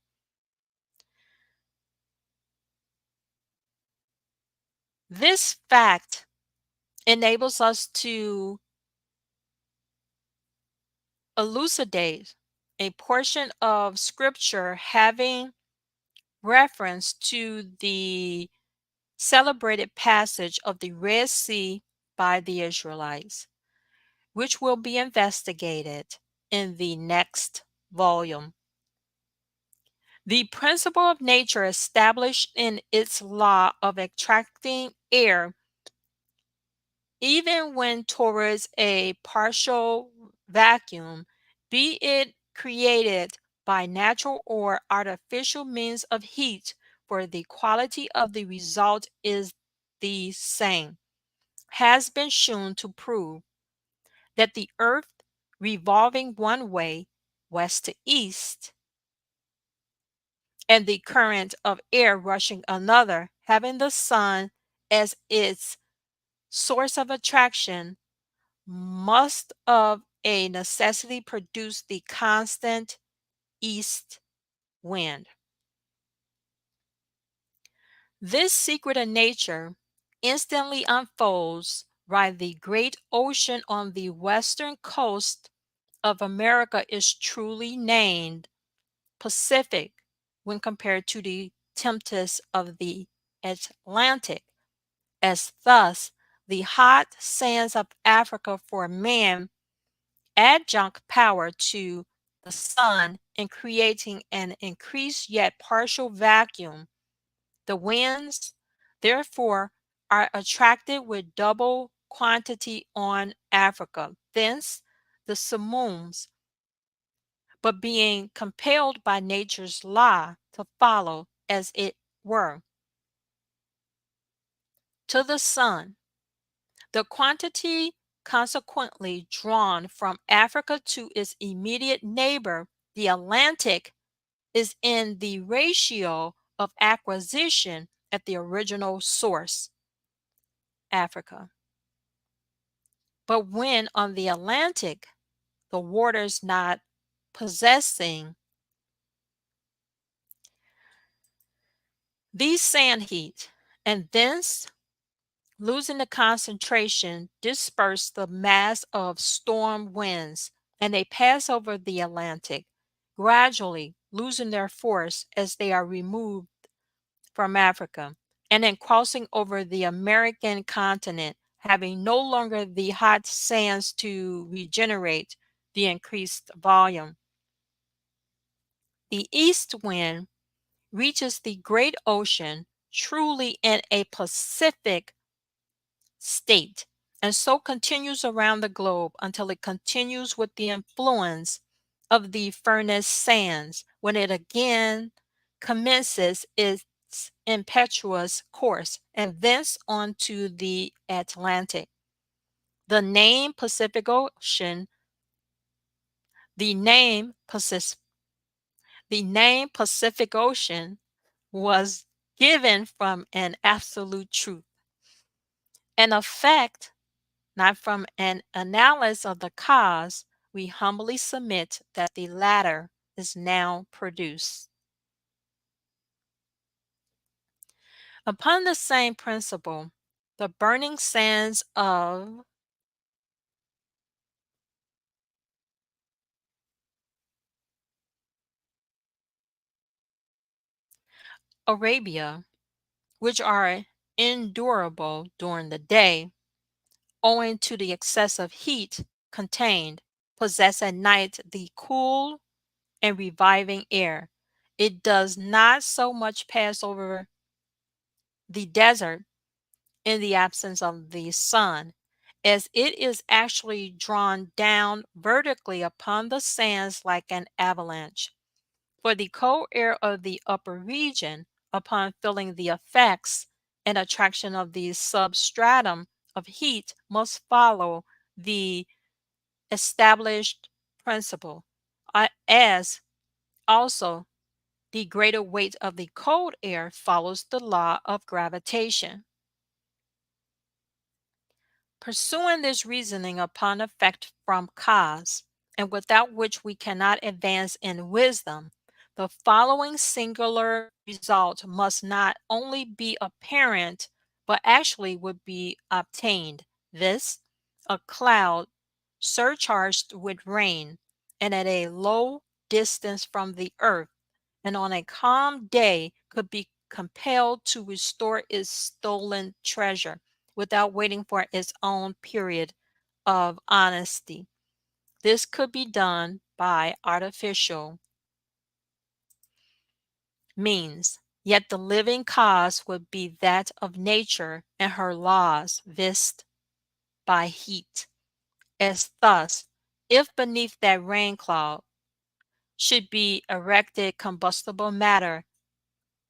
This fact enables us to elucidate a portion of scripture having reference to the celebrated passage of the Red Sea by the Israelites, which will be investigated in the next volume. The principle of nature established in its law of attracting air even when towards a partial vacuum, be it created by natural or artificial means of heat, for the quality of the result is the same, has been shown to prove that the earth revolving one way, west to east, and the current of air rushing another, having the sun as its source of attraction, must of a necessity produce the constant east wind. This secret of nature instantly unfolds while the great ocean on the western coast of America is truly named Pacific when compared to the tempest of the Atlantic, as thus the hot sands of Africa for man adjunct power to the sun in creating an increased yet partial vacuum. The winds, therefore, are attracted with double quantity on Africa. Thence the simoons, but being compelled by nature's law to follow as it were. to the sun. The quantity consequently drawn from Africa to its immediate neighbor, the Atlantic, is in the ratio of acquisition at the original source, Africa. But when on the Atlantic, the waters not possessing these sand heat, and thence losing the concentration, disperse the mass of storm winds, and they pass over the Atlantic, gradually losing their force as they are removed from Africa, and then crossing over the American continent, having no longer the hot sands to regenerate the increased volume. The east wind reaches the great ocean truly in a Pacific state, and so continues around the globe until it continues with the influence of the furnace sands, when it again commences its impetuous course, and thence on to the Atlantic. The name Pacific Ocean, the name Pacific, the name Pacific Ocean was given from an absolute truth, an effect, not from an analysis of the cause. We humbly submit that the latter is now produced. Upon the same principle, the burning sands of Arabia, which are endurable during the day, owing to the excessive heat contained, possess at night the cool and reviving air. It does not so much pass over the desert in the absence of the sun, as it is actually drawn down vertically upon the sands like an avalanche. For the cold air of the upper region, upon feeling the effects and attraction of the substratum of heat, must follow the established principle, as also the greater weight of the cold air follows the law of gravitation. Pursuing this reasoning upon effect from cause, and without which we cannot advance in wisdom, the following singular result must not only be apparent, but actually would be obtained, viz., a cloud surcharged with rain, and at a low distance from the earth, and on a calm day could be compelled to restore its stolen treasure without waiting for its own period of honesty. This could be done by artificial means, yet the living cause would be that of nature and her laws, viz., by heat. As thus, if beneath that rain cloud should be erected combustible matter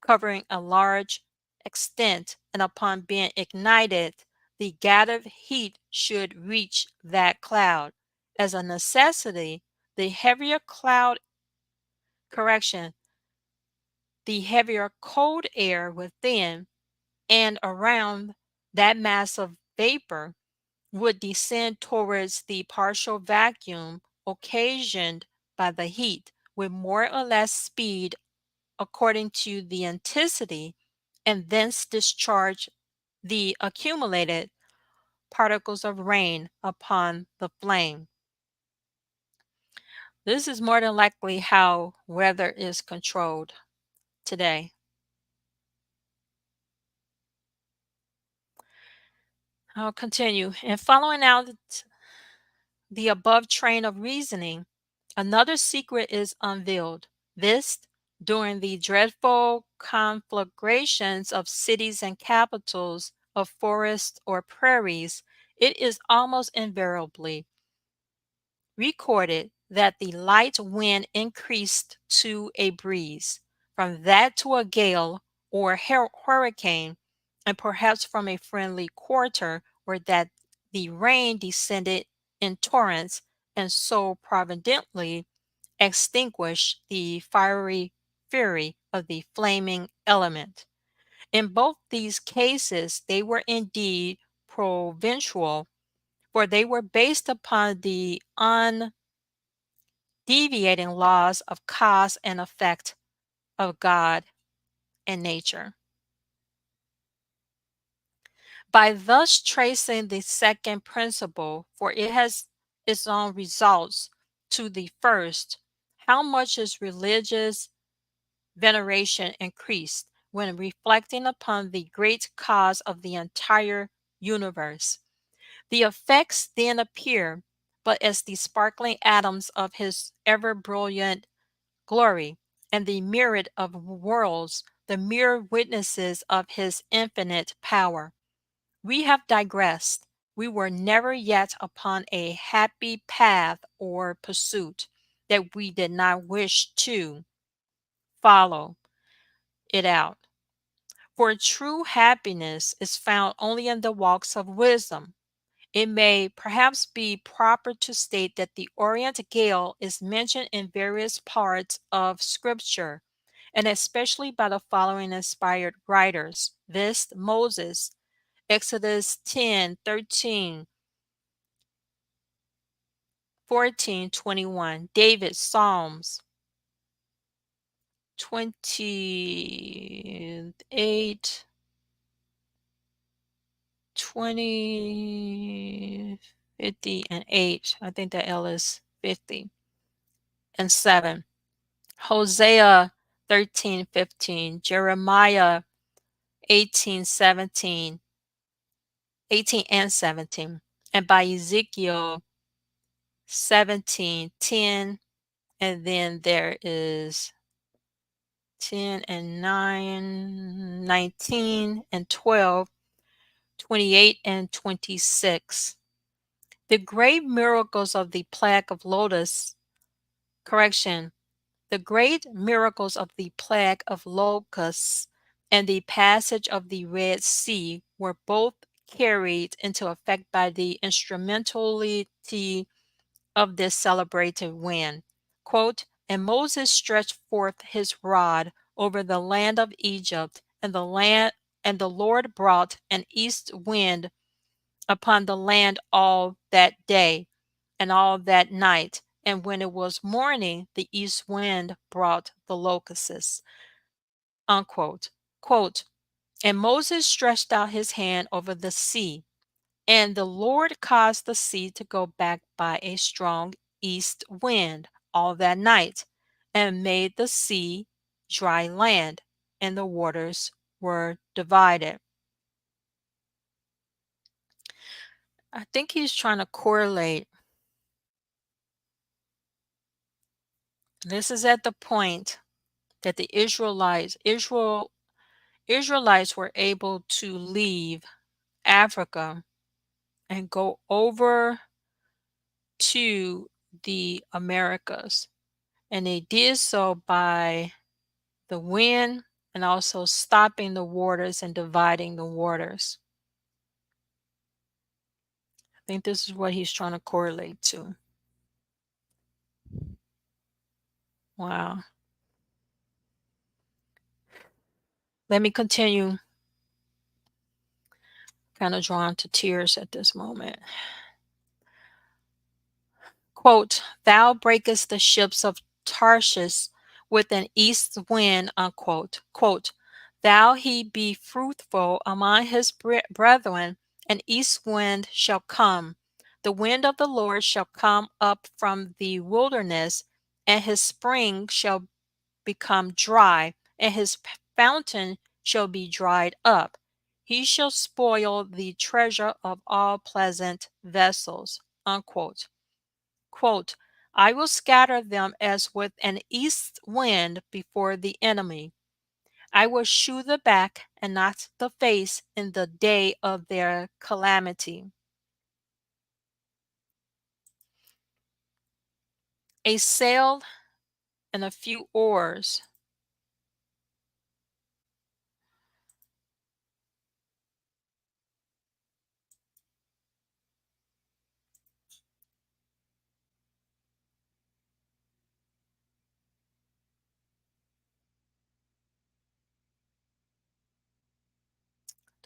covering a large extent, and upon being ignited, the gathered heat should reach that cloud. As a necessity, the heavier cloud correction, the heavier cold air within and around that mass of vapor would descend towards the partial vacuum occasioned by the heat with more or less speed according to the intensity, and thence discharge the accumulated particles of rain upon the flame. This is more than likely how weather is controlled today. I'll continue. And following out the above train of reasoning, another secret is unveiled. This, during the dreadful conflagrations of cities and capitals, of forests or prairies, it is almost invariably recorded that the light wind increased to a breeze, from that to a gale or hurricane, and perhaps from a friendly quarter, or that the rain descended in torrents and so providently extinguished the fiery fury of the flaming element. In both these cases, they were indeed provincial, for they were based upon the undeviating laws of cause and effect of God and nature. By thus tracing the second principle, for it has its own results, to the first, how much is religious veneration increased when reflecting upon the great cause of the entire universe. The effects then appear but as the sparkling atoms of his ever brilliant glory, and the myriad of worlds, the mere witnesses of his infinite power. We have digressed. We were never yet upon a happy path or pursuit that we did not wish to follow it out. For true happiness is found only in the walks of wisdom. It may perhaps be proper to state that the Orient Gale is mentioned in various parts of Scripture, and especially by the following inspired writers, viz. Moses, Exodus 10:13, 14:21; David, Psalms 28, 20, 50, and 8. I think the L is 50, and 7. Hosea 13:15, Jeremiah 18:17, 18 and 17, and by Ezekiel 17:10, and then there is 10 and 9, 19 and 12, 28 and 26. The great miracles of the plague of lotus, correction, the great miracles of the plague of locusts and the passage of the Red Sea were both carried into effect by the instrumentality of this celebrated wind. Quote, and Moses stretched forth his rod over the land of Egypt, and the Lord brought an east wind upon the land all that day and all that night. And when it was morning, the east wind brought the locusts. Unquote. Quote, and Moses stretched out his hand over the sea, and the Lord caused the sea to go back by a strong east wind all that night, and made the sea dry land, and the waters were divided. I think he's trying to correlate. This is at the point that the Israelites were able to leave Africa and go over to the Americas. And they did so by the wind and also stopping the waters and dividing the waters. I think this is what he's trying to correlate to. Wow. Let me continue. Kind of drawn to tears at this moment. Quote, thou breakest the ships of Tarshish with an east wind, unquote. Quote, thou he be fruitful among his brethren, an east wind shall come. The wind of the Lord shall come up from the wilderness, and his spring shall become dry, and his fountain shall be dried up. He shall spoil the treasure of all pleasant vessels, unquote. Quote, I will scatter them as with an east wind before the enemy. I will shew the back and not the face in the day of their calamity. A sail and a few oars.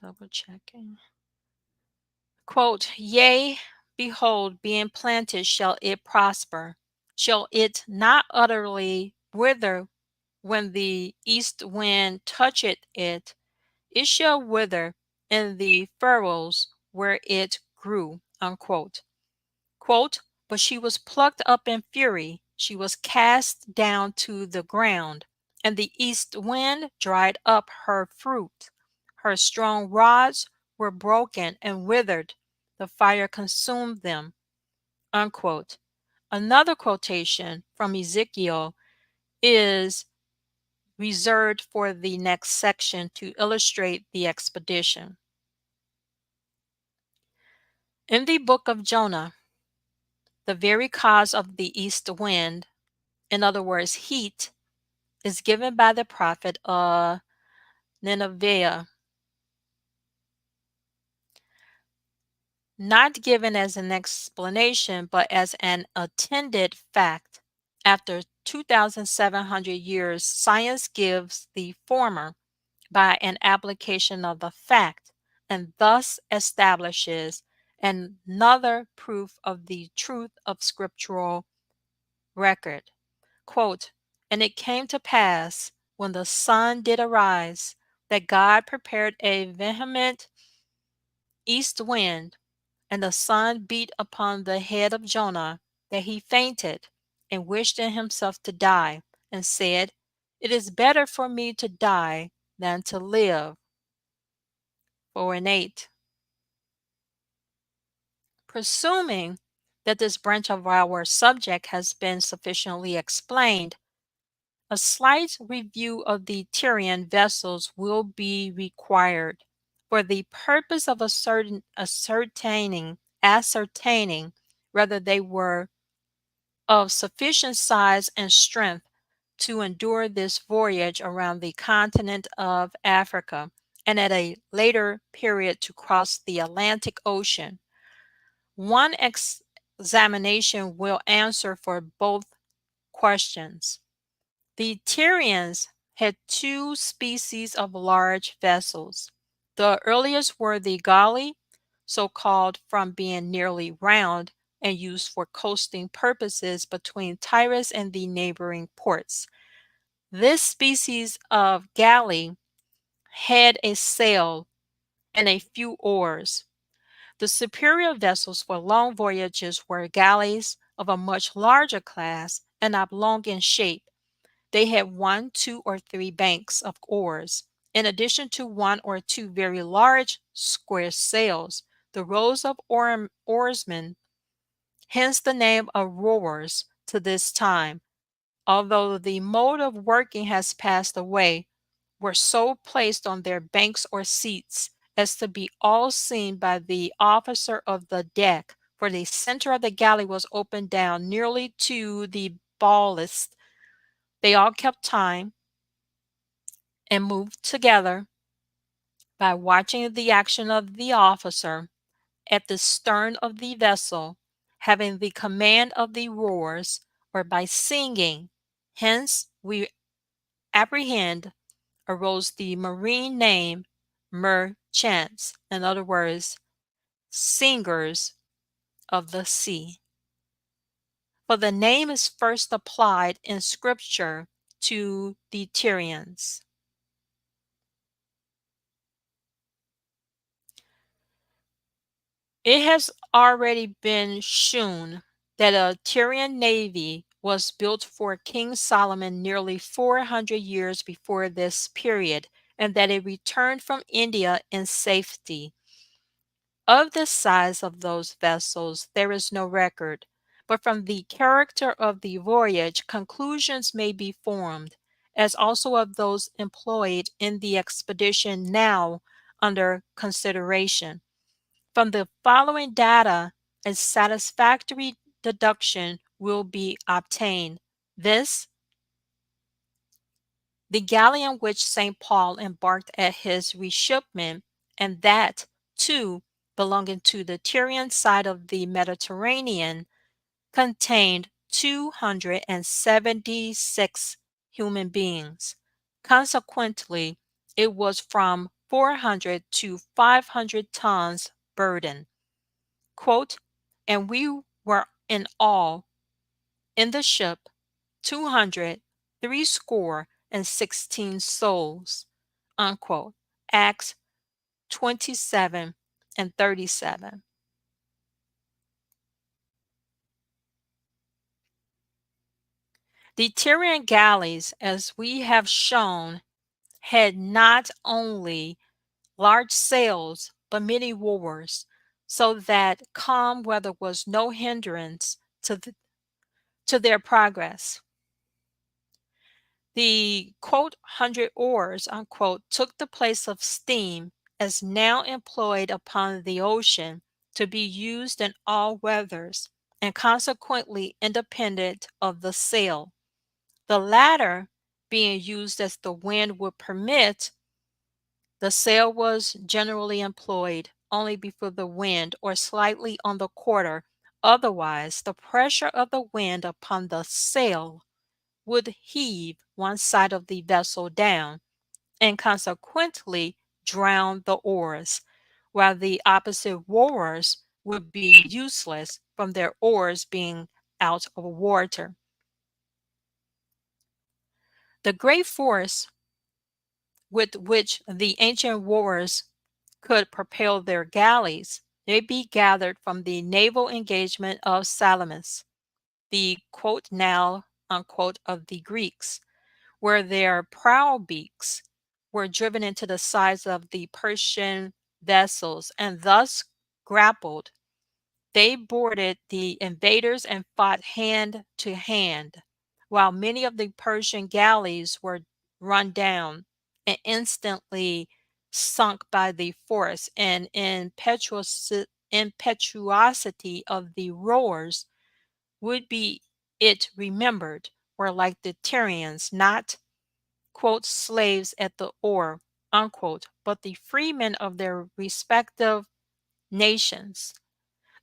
Double checking. Quote, Yea, behold, being planted shall it prosper. Shall it not utterly wither when the east wind toucheth it? It shall wither in the furrows where it grew. Unquote. Quote, but she was plucked up in fury. She was cast down to the ground, and the east wind dried up her fruit. Her strong rods were broken and withered. The fire consumed them. Unquote. Another quotation from Ezekiel is reserved for the next section to illustrate the expedition. In the book of Jonah, the very cause of the east wind, in other words, heat, is given by the prophet Nineveh, not given as an explanation, but as an attended fact. After 2,700 years, science gives the former by an application of the fact, and thus establishes another proof of the truth of scriptural record. Quote, and it came to pass, when the sun did arise, that God prepared a vehement east wind, and the sun beat upon the head of Jonah, that he fainted, and wished in himself to die, and said, It is better for me to die than to live. 4 and 8. Presuming that this branch of our subject has been sufficiently explained, a slight review of the Tyrian vessels will be required for the purpose of ascertaining whether they were of sufficient size and strength to endure this voyage around the continent of Africa, and at a later period to cross the Atlantic Ocean. One examination will answer for both questions. The Tyrians had two species of large vessels. The earliest were the Galli, so called from being nearly round and used for coasting purposes between Tyrus and the neighboring ports. This species of galley had a sail and a few oars. The superior vessels for long voyages were galleys of a much larger class and oblong in shape. They had one, two, or three banks of oars, in addition to one or two very large square sails. The rows of oarsmen, hence the name of rowers to this time, although the mode of working has passed away, were so placed on their banks or seats as to be all seen by the officer of the deck, for the center of the galley was opened down nearly to the ballast. They all kept time and moved together by watching the action of the officer at the stern of the vessel, having the command of the rowers, or by singing. Hence, we apprehend arose the marine name merchants, in other words, singers of the sea. For the name is first applied in Scripture to the Tyrians. It has already been shewn that a Tyrian navy was built for King Solomon nearly 400 years before this period, and that it returned from India in safety. Of the size of those vessels there is no record, but from the character of the voyage conclusions may be formed, as also of those employed in the expedition now under consideration. From the following data, a satisfactory deduction will be obtained. This, the galleon which St. Paul embarked at his reshipment, and that, too, belonging to the Tyrian side of the Mediterranean, contained 276 human beings. Consequently, it was from 400 to 500 tons burden. Quote, and we were in all in the ship 200 threescore and 16 souls. Unquote. Acts 27 and 37. The Tyrian galleys, as we have shown, had not only large sails but many oars, so that calm weather was no hindrance to their progress. The quote, 100 oars unquote, took the place of steam as now employed upon the ocean to be used in all weathers and consequently independent of the sail. The latter being used as the wind would permit, the sail was generally employed only before the wind or slightly on the quarter. Otherwise, the pressure of the wind upon the sail would heave one side of the vessel down and consequently drown the oars, while the opposite rowers would be useless from their oars being out of water. The great force with which the ancient rowers could propel their galleys may be gathered from the naval engagement of Salamis, the quote now unquote of the Greeks, where their prow beaks were driven into the sides of the Persian vessels and thus grappled. They boarded the invaders and fought hand to hand, while many of the Persian galleys were run down and instantly sunk by the force and impetuosity of the rowers would be it remembered were like the Tyrians, not quote slaves at the oar unquote, but the freemen of their respective nations.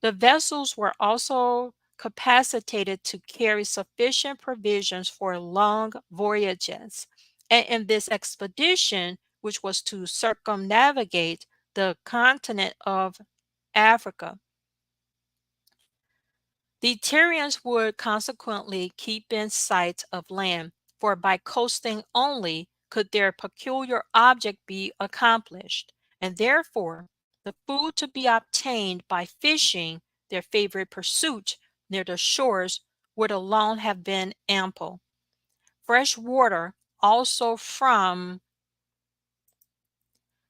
The vessels were also capacitated to carry sufficient provisions for long voyages. And in this expedition, which was to circumnavigate the continent of Africa, the Tyrians would consequently keep in sight of land, for by coasting only could their peculiar object be accomplished, and therefore the food to be obtained by fishing, their favorite pursuit, near the shores would alone have been ample. Fresh water also from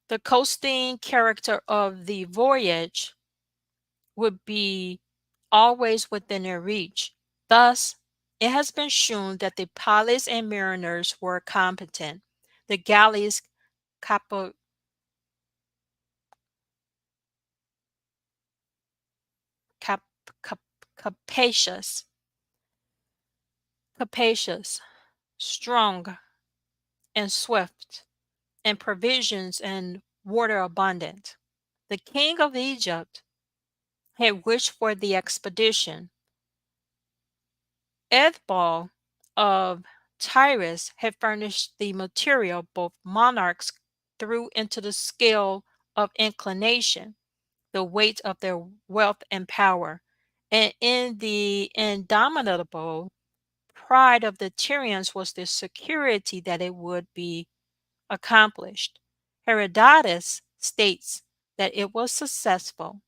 the coasting character of the voyage would be always within their reach. Thus, it has been shown that the pilots and mariners were competent. The galleys capa- cap- cap- capacious, capacious, strong, and swift, and provisions and water abundant. The king of Egypt had wished for the expedition. Ethbal of Tyrus had furnished the material both monarchs threw into the scale of inclination, the weight of their wealth and power, and in the indomitable pride of the Tyrians was the security that it would be accomplished. Herodotus states that it was successful.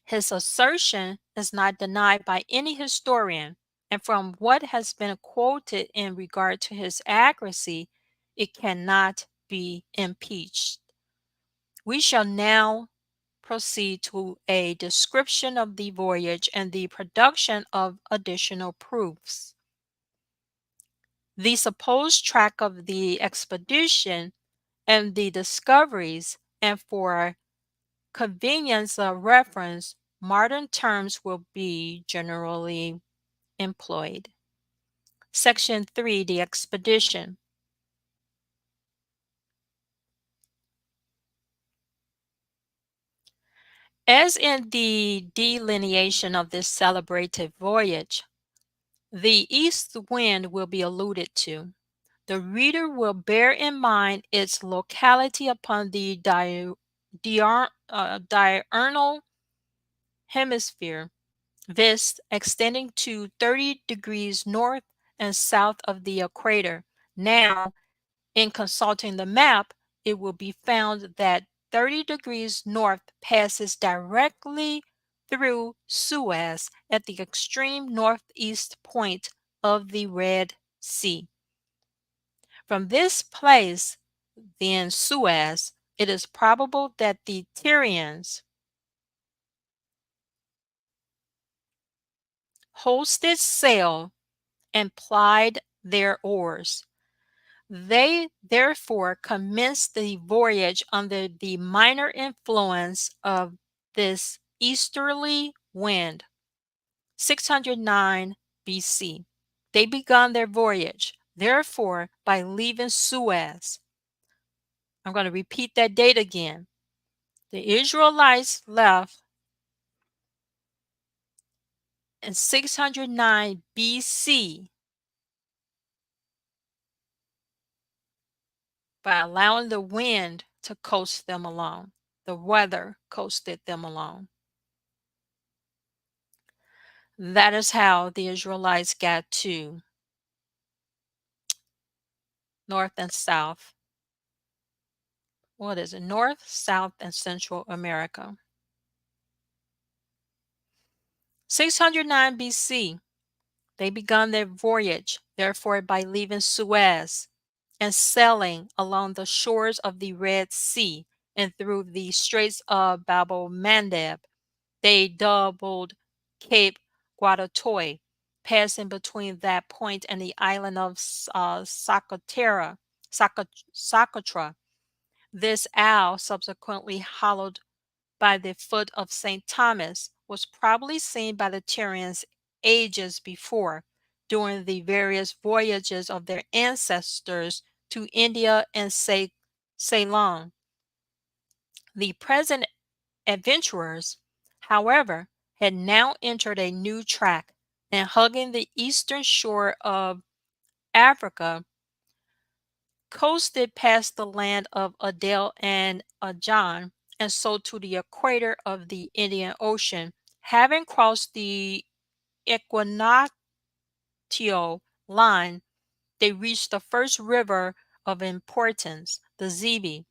His assertion is not denied by any historian, and from what has been quoted in regard to his accuracy, it cannot be impeached. We shall now proceed to a description of the voyage and the production of additional proofs. The supposed track of the expedition and the discoveries, and for convenience of reference, modern terms will be generally employed. Section 3, the expedition. As in the delineation of this celebrated voyage, the east wind will be alluded to. The reader will bear in mind its locality upon the diurnal hemisphere, viz., extending to 30 degrees north and south of the equator. Now, in consulting the map, it will be found that 30 degrees north passes directly through Suez at the extreme northeast point of the Red Sea. From this place, then Suez, it is probable that the Tyrians hoisted sail and plied their oars. They therefore commenced the voyage under the minor influence of this easterly wind. 609 BC. They began their voyage, therefore, by leaving Suez. I'm going to repeat that date again. The Israelites left in 609 BC by allowing the wind to coast them along. The weather coasted them along. That is how the Israelites got to North and South. What is it? North, South, and Central America. 609 BC, they began their voyage, therefore, by leaving Suez and sailing along the shores of the Red Sea and through the Straits of Bab el Mandeb. They doubled Cape Guadatoy, passing between that point and the island of Socotra. This isle, subsequently hollowed by the foot of St. Thomas, was probably seen by the Tyrians ages before, during the various voyages of their ancestors to India and Ceylon. The present adventurers, however, had now entered a new track, and hugging the eastern shore of Africa, coasted past the land of Adel and Ajan, and so to the equator of the Indian Ocean. Having crossed the equinoctial line, they reached the first river of importance, the Zebi,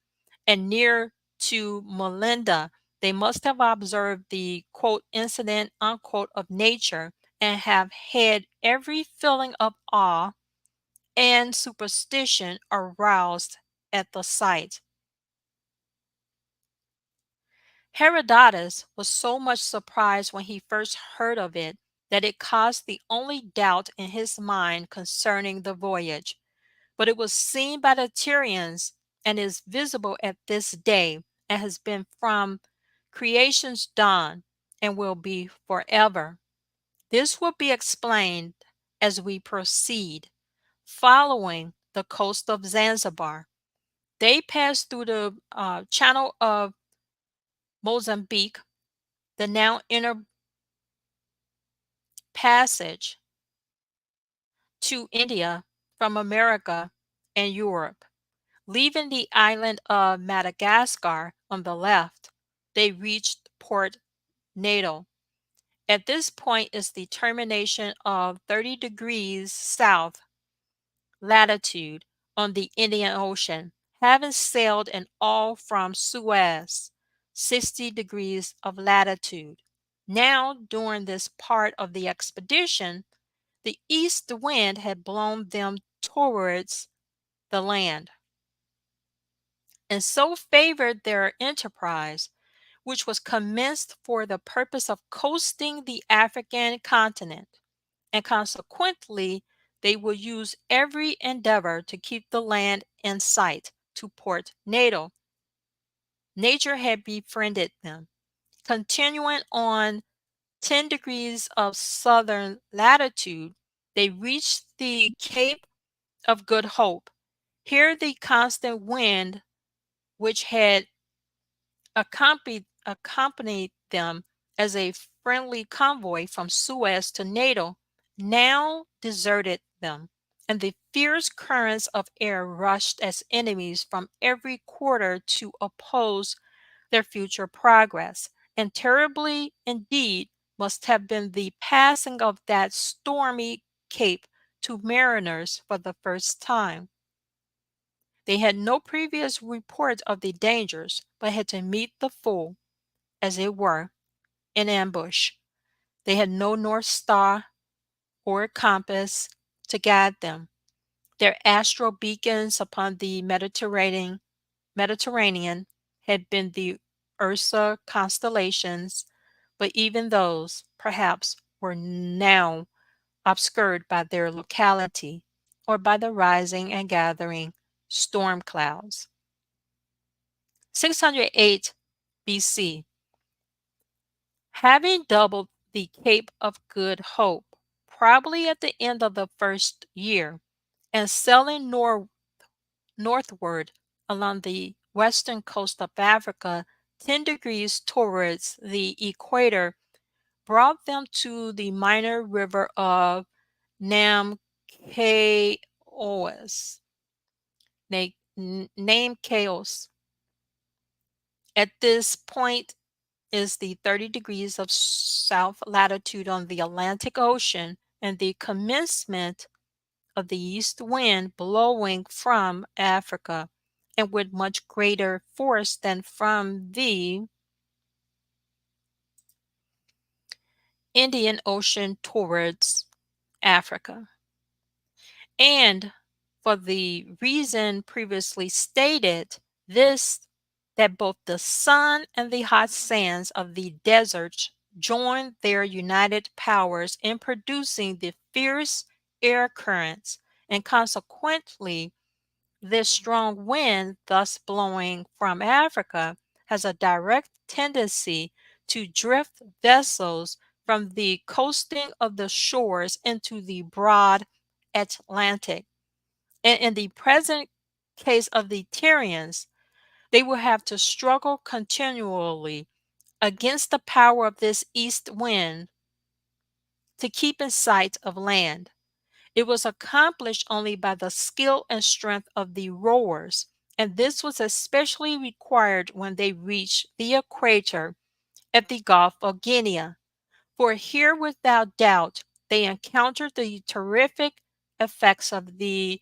and near to Melinda, they must have observed the quote incident unquote of nature and have had every feeling of awe and superstition aroused at the sight. Herodotus was so much surprised when he first heard of it that it caused the only doubt in his mind concerning the voyage. But it was seen by the Tyrians and is visible at this day and has been from creation's dawn and will be forever. This will be explained as we proceed. Following the coast of Zanzibar, they passed through the channel of Mozambique, the now inner passage to India from America and Europe. Leaving the island of Madagascar on the left, they reached Port Natal. At this point is the termination of 30 degrees south latitude on the Indian Ocean, having sailed in all from Suez, 60 degrees of latitude. Now, during this part of the expedition, the east wind had blown them towards the land, and so favored their enterprise, which was commenced for the purpose of coasting the African continent, and consequently they will use every endeavor to keep the land in sight to Port Natal. Nature had befriended them. Continuing on 10 degrees of southern latitude, they reached the Cape of Good Hope. Here the constant wind, which had accompanied them as a friendly convoy from Suez to Natal, now deserted them, and the fierce currents of air rushed as enemies from every quarter to oppose their future progress. And terribly indeed must have been the passing of that stormy cape to mariners for the first time. They had no previous report of the dangers, but had to meet the foe, as it were, in ambush. They had no North Star or compass to guide them. Their astral beacons upon the Mediterranean had been the Ursa constellations, but even those, perhaps, were now obscured by their locality or by the rising and gathering storm clouds. 608 BC. Having doubled the Cape of Good Hope, probably at the end of the first year, and sailing northward along the western coast of Africa 10 degrees towards the equator, brought them to the minor river of Namchaos. Name Chaos. At this point is the 30 degrees of south latitude on the Atlantic Ocean and the commencement of the east wind blowing from Africa and with much greater force than from the Indian Ocean towards Africa. And for the reason previously stated, this that both the sun and the hot sands of the desert join their united powers in producing the fierce air currents, and consequently this strong wind thus blowing from Africa has a direct tendency to drift vessels from the coasting of the shores into the broad Atlantic. And in the present case of the Tyrians, they will have to struggle continually against the power of this east wind to keep in sight of land. It was accomplished only by the skill and strength of the rowers, and this was especially required when they reached the equator at the Gulf of Guinea. For here, without doubt, they encountered the terrific effects of the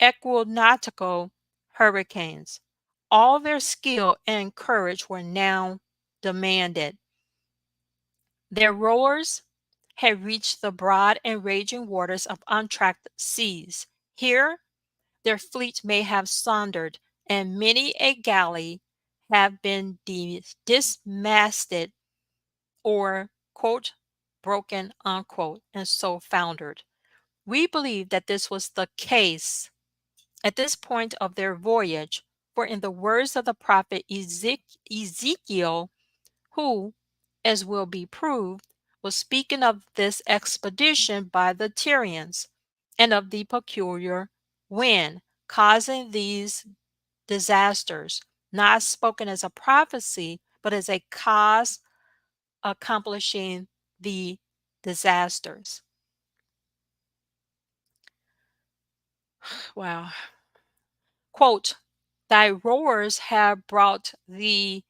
equinoctial hurricanes. All their skill and courage were now demanded. Their rowers had reached the broad and raging waters of untracked seas. Here their fleet may have sundered, and many a galley have been dismasted or, quote, broken, unquote, and so foundered. We believe that this was the case at this point of their voyage, for in the words of the prophet Ezekiel, who, as will be proved, was speaking of this expedition by the Tyrians and of the peculiar wind causing these disasters, not spoken as a prophecy, but as a cause accomplishing the disasters. Wow. Quote, thy rowers have brought the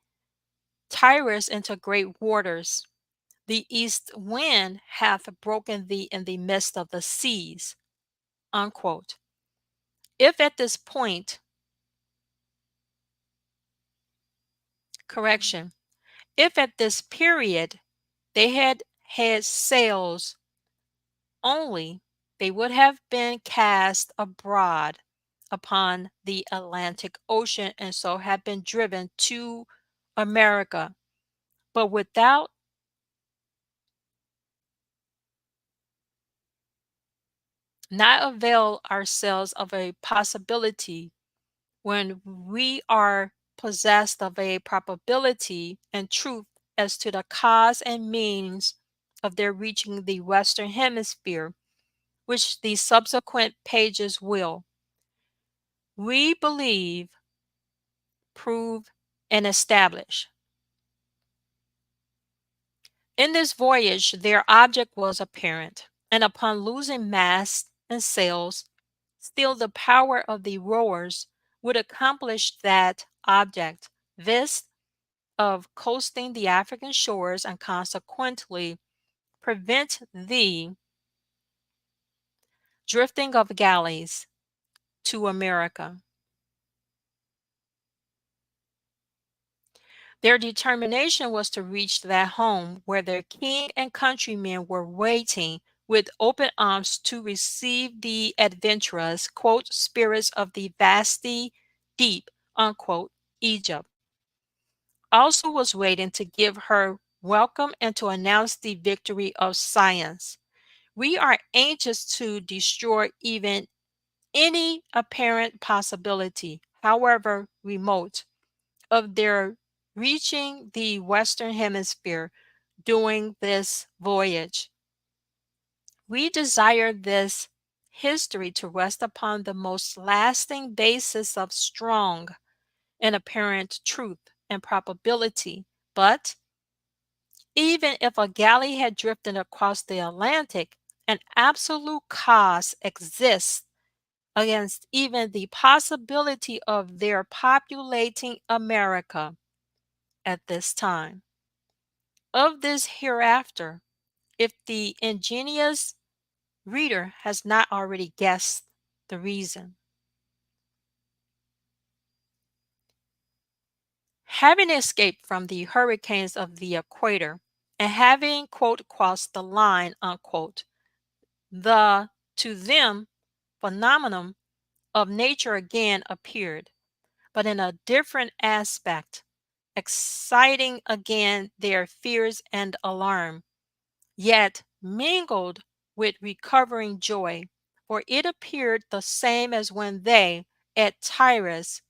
Tyrus into great waters. The east wind hath broken thee in the midst of the seas. Unquote. If at this point, correction, if at this period they had had sails only, they would have been cast abroad upon the Atlantic Ocean and so have been driven to America. But without not avail ourselves of a possibility when we are possessed of a probability and truth as to the cause and means of their reaching the Western Hemisphere, which the subsequent pages will, we believe, prove, and establish. In this voyage, their object was apparent, and upon losing mast and sails, still the power of the rowers would accomplish that object, viz., of coasting the African shores and consequently prevent the drifting of galleys to America. Their determination was to reach that home where their king and countrymen were waiting with open arms to receive the adventurous, quote, spirits of the vasty deep, unquote, Egypt. Also was waiting to give her welcome and to announce the victory of science. We are anxious to destroy even any apparent possibility, however remote, of their reaching the Western Hemisphere during this voyage. We desire this history to rest upon the most lasting basis of strong and apparent truth and probability. But even if a galley had drifted across the Atlantic, an absolute cause exists against even the possibility of their populating America at this time. Of this hereafter, if the ingenious reader has not already guessed the reason. Having escaped from the hurricanes of the equator and having, quote, crossed the line, unquote, the, to them, phenomenon of nature again appeared, but in a different aspect, exciting again their fears and alarm, yet mingled with recovering joy, for it appeared the same as when they, at Tyrus,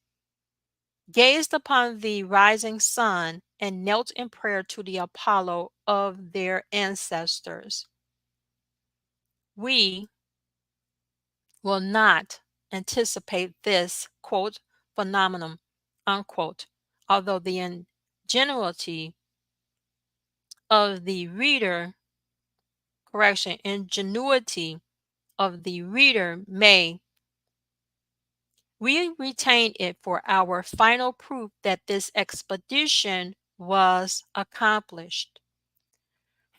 gazed upon the rising sun and knelt in prayer to the Apollo of their ancestors. We will not anticipate this, quote, phenomenon, unquote, although the ingenuity of the reader, ingenuity of the reader may, we retain it for our final proof that this expedition was accomplished.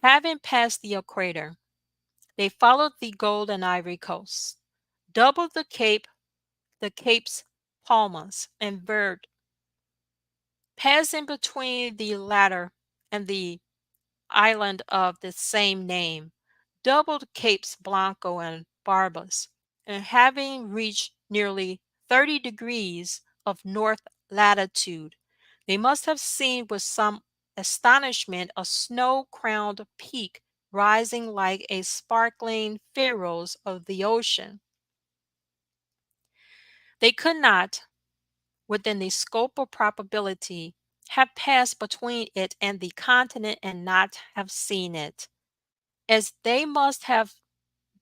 Having passed the equator, they followed the gold and ivory coast, doubled the Capes Palmas and Verde, passing between the latter and the island of the same name, doubled Capes Blanco and Barbas, and having reached nearly 30 degrees of north latitude, they must have seen with some astonishment a snow-crowned peak rising like a sparkling pharos of the ocean. They could not, within the scope of probability, have passed between it and the continent and not have seen it, as they must have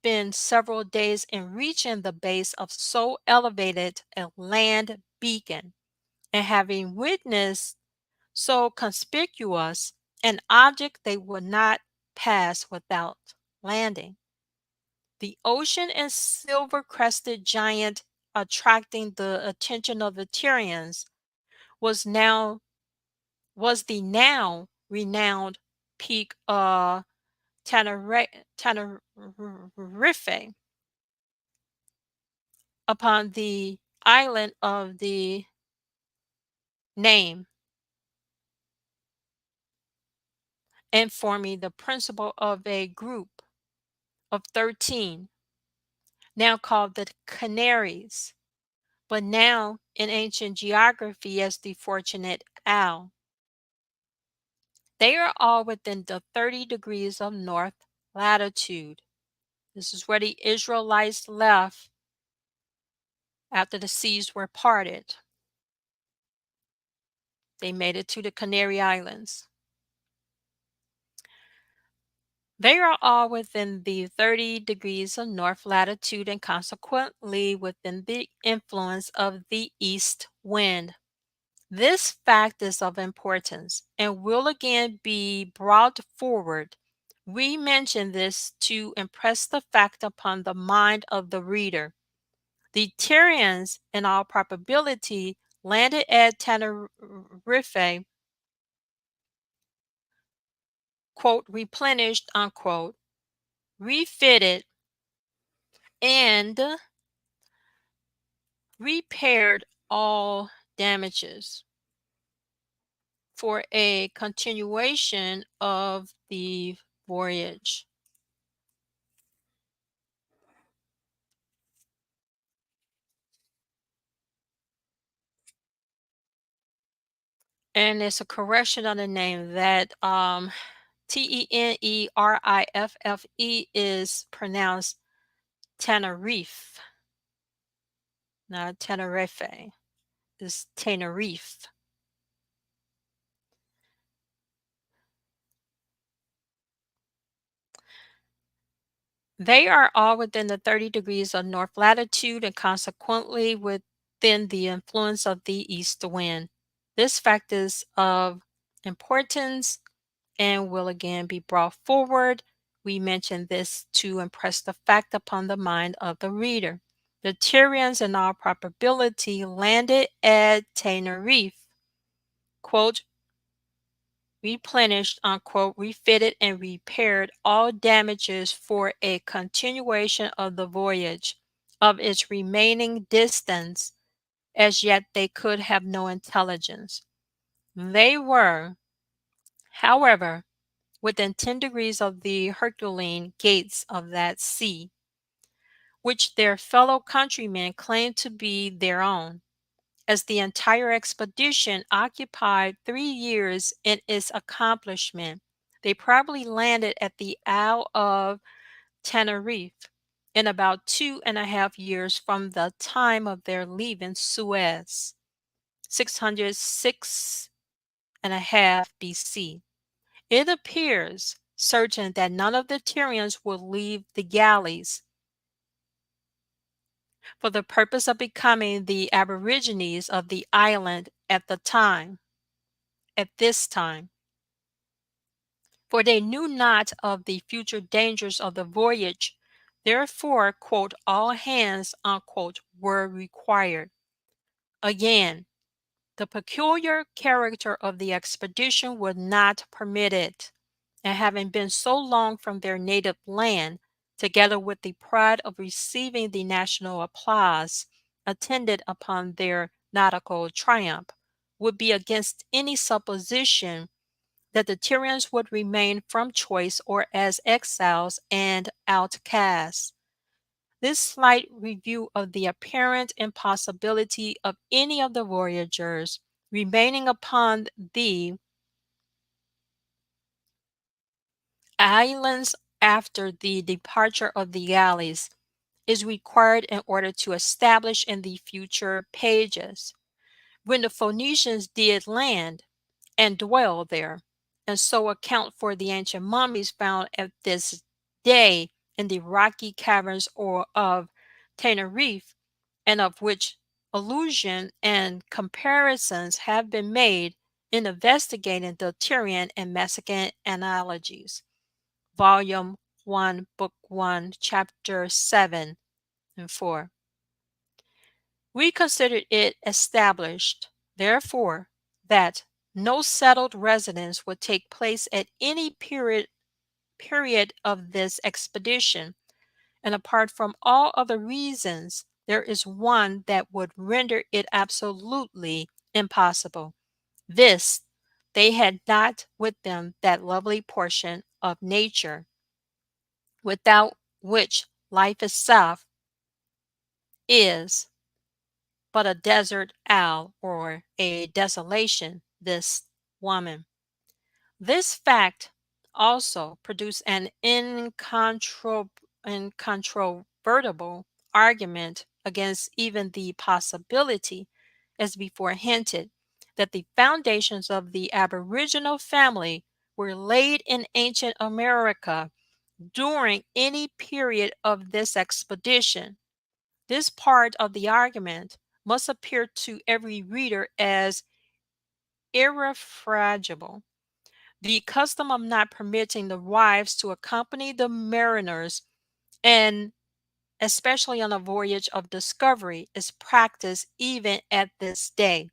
been several days in reaching the base of so elevated a land beacon, and having witnessed so conspicuous an object they would not pass without landing. The ocean and silver crested giant attracting the attention of the Tyrians was the now renowned peak Tenerife upon the island of the name and forming the principal of a group of 13, now called the Canaries, but now in ancient geography as the Fortunate Isle. They are all within the 30 degrees of north latitude. This is where the Israelites left after the seas were parted. They made it to the Canary Islands. They are all within the 30 degrees of north latitude and consequently within the influence of the east wind. This fact is of importance and will again be brought forward We mention this to impress the fact upon the mind of the reader. The Tyrians, in all probability, landed at Tenerife, quote, replenished, unquote, refitted, and repaired all damages for a continuation of the voyage. And it's a correction on the name that Teneriffe is pronounced Tenerife, not Tenerife. It's Tenerife. They are all within the 30 degrees of north latitude and consequently within the influence of the east wind. This fact is of importance and will again be brought forward. We mention this to impress the fact upon the mind of the reader. The Tyrians, in all probability, landed at Tenerife, quote, replenished, unquote, refitted, and repaired all damages for a continuation of the voyage. Of its remaining distance, as yet they could have no intelligence. They were, however, within 10 degrees of the Herculean gates of that sea, which their fellow countrymen claimed to be their own. As the entire expedition occupied 3 years in its accomplishment, they probably landed at the Isle of Tenerife in about 2.5 years from the time of their leaving Suez, 606 and a half BC. It appears certain that none of the Tyrians will leave the galleys for the purpose of becoming the aborigines of the island at this time, for they knew not of the future dangers of the voyage. Therefore, quote, all hands, unquote, were required. Again, the peculiar character of the expedition would not permit it, and having been so long from their native land, together with the pride of receiving the national applause attended upon their nautical triumph, would be against any supposition that the Tyrians would remain from choice or as exiles and outcasts. This slight review of the apparent impossibility of any of the voyagers remaining upon the islands after the departure of the galleys is required in order to establish in the future pages when the Phoenicians did land and dwell there, and so account for the ancient mummies found at this day in the rocky caverns or of Tenerife, and of which allusion and comparisons have been made in investigating the Tyrian and Mexican analogies. Volume 1, Book 1, Chapter 7 and 4. We considered it established, therefore, that no settled residence would take place at any period of this expedition, and apart from all other reasons, there is one that would render it absolutely impossible. This, they had not with them that lovely portion of nature, without which life itself is but a desert isle or a desolation, this woman. This fact also produced an incontrovertible argument against even the possibility, as before hinted, that the foundations of the aboriginal family were laid in ancient America during any period of this expedition. This part of the argument must appear to every reader as irrefragable. The custom of not permitting the wives to accompany the mariners, and especially on a voyage of discovery, is practiced even at this day.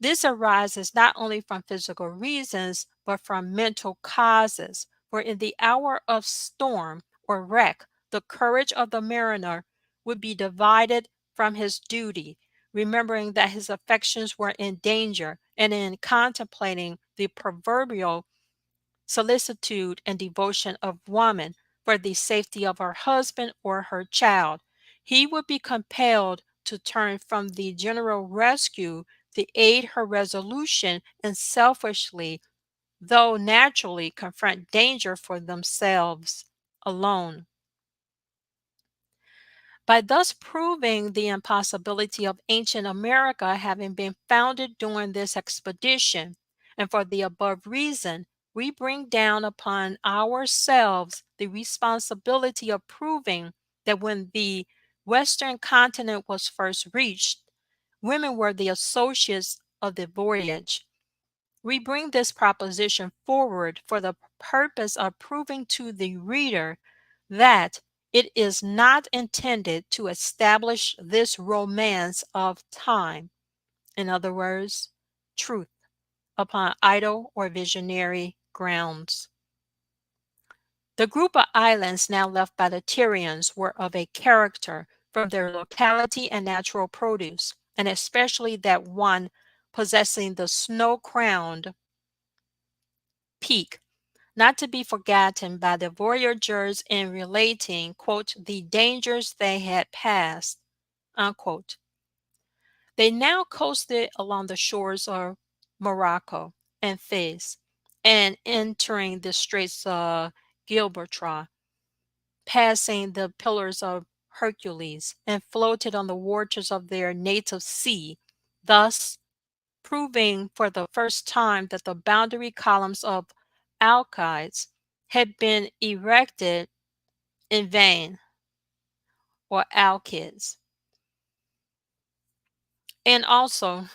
This arises not only from physical reasons, but from mental causes. For in the hour of storm or wreck, the courage of the mariner would be divided from his duty, remembering that his affections were in danger, and in contemplating the proverbial solicitude and devotion of woman for the safety of her husband or her child, he would be compelled to turn from the general rescue to aid her resolution and selfishly, though naturally, confront danger for themselves alone. By thus proving the impossibility of ancient America having been founded during this expedition, and for the above reason, we bring down upon ourselves the responsibility of proving that when the Western continent was first reached, women were the associates of the voyage. We bring this proposition forward for the purpose of proving to the reader that it is not intended to establish this romance of time, in other words, truth, upon idle or visionary grounds. The group of islands now left by the Tyrians were of a character from their locality and natural produce, and especially that one possessing the snow-crowned peak, not to be forgotten by the voyagers in relating, quote, the dangers they had passed, unquote. They now coasted along the shores of Morocco and Fez, and entering the Straits of Gibraltar, passing the Pillars of Hercules, and floated on the waters of their native sea, thus proving for the first time that the boundary columns of Alcides had been erected in vain, or Alcids, and also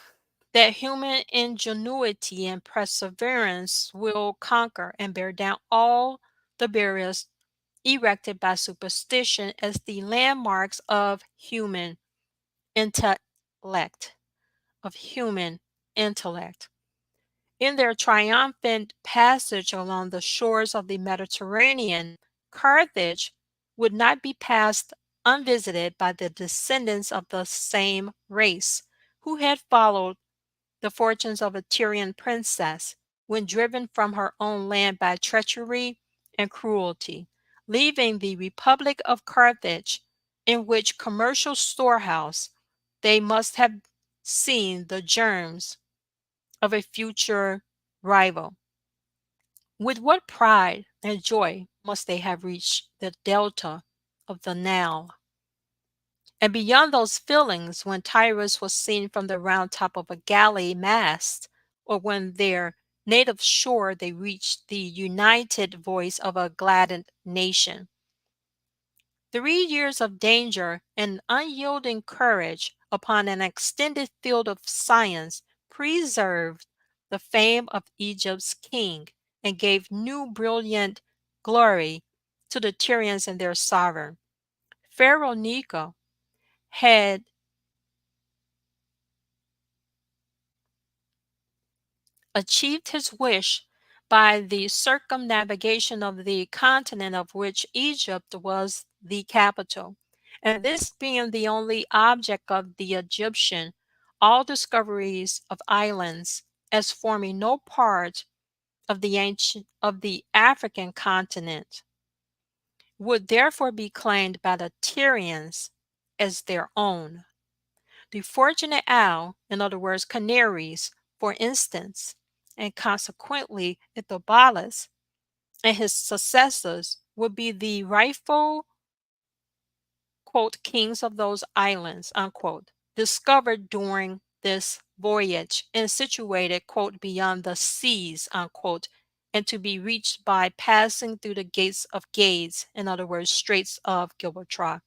that human ingenuity and perseverance will conquer and bear down all the barriers erected by superstition as the landmarks of human intellect, of human intellect. In their triumphant passage along the shores of the Mediterranean, Carthage would not be passed unvisited by the descendants of the same race, who had followed the fortunes of a Tyrian princess when driven from her own land by treachery and cruelty, leaving the Republic of Carthage, in which commercial storehouse they must have seen the germs of a future rival. With what pride and joy must they have reached the delta of the Nile! And beyond those feelings, when Tyrus was seen from the round top of a galley mast, or when their native shore they reached the united voice of a gladdened nation. 3 years of danger and unyielding courage upon an extended field of science preserved the fame of Egypt's king and gave new brilliant glory to the Tyrians and their sovereign. Pharaoh Necho had achieved his wish by the circumnavigation of the continent of which Egypt was the capital. And this being the only object of the Egyptian, all discoveries of islands as forming no part of the ancient of the African continent would therefore be claimed by the Tyrians as their own. The Fortunate Owl, in other words, Canaries, for instance, and consequently Ithobalus and his successors would be the rightful, quote, kings of those islands, unquote, discovered during this voyage and situated, quote, beyond the seas, unquote, and to be reached by passing through the gates of Gades, in other words, Straits of Gibraltar.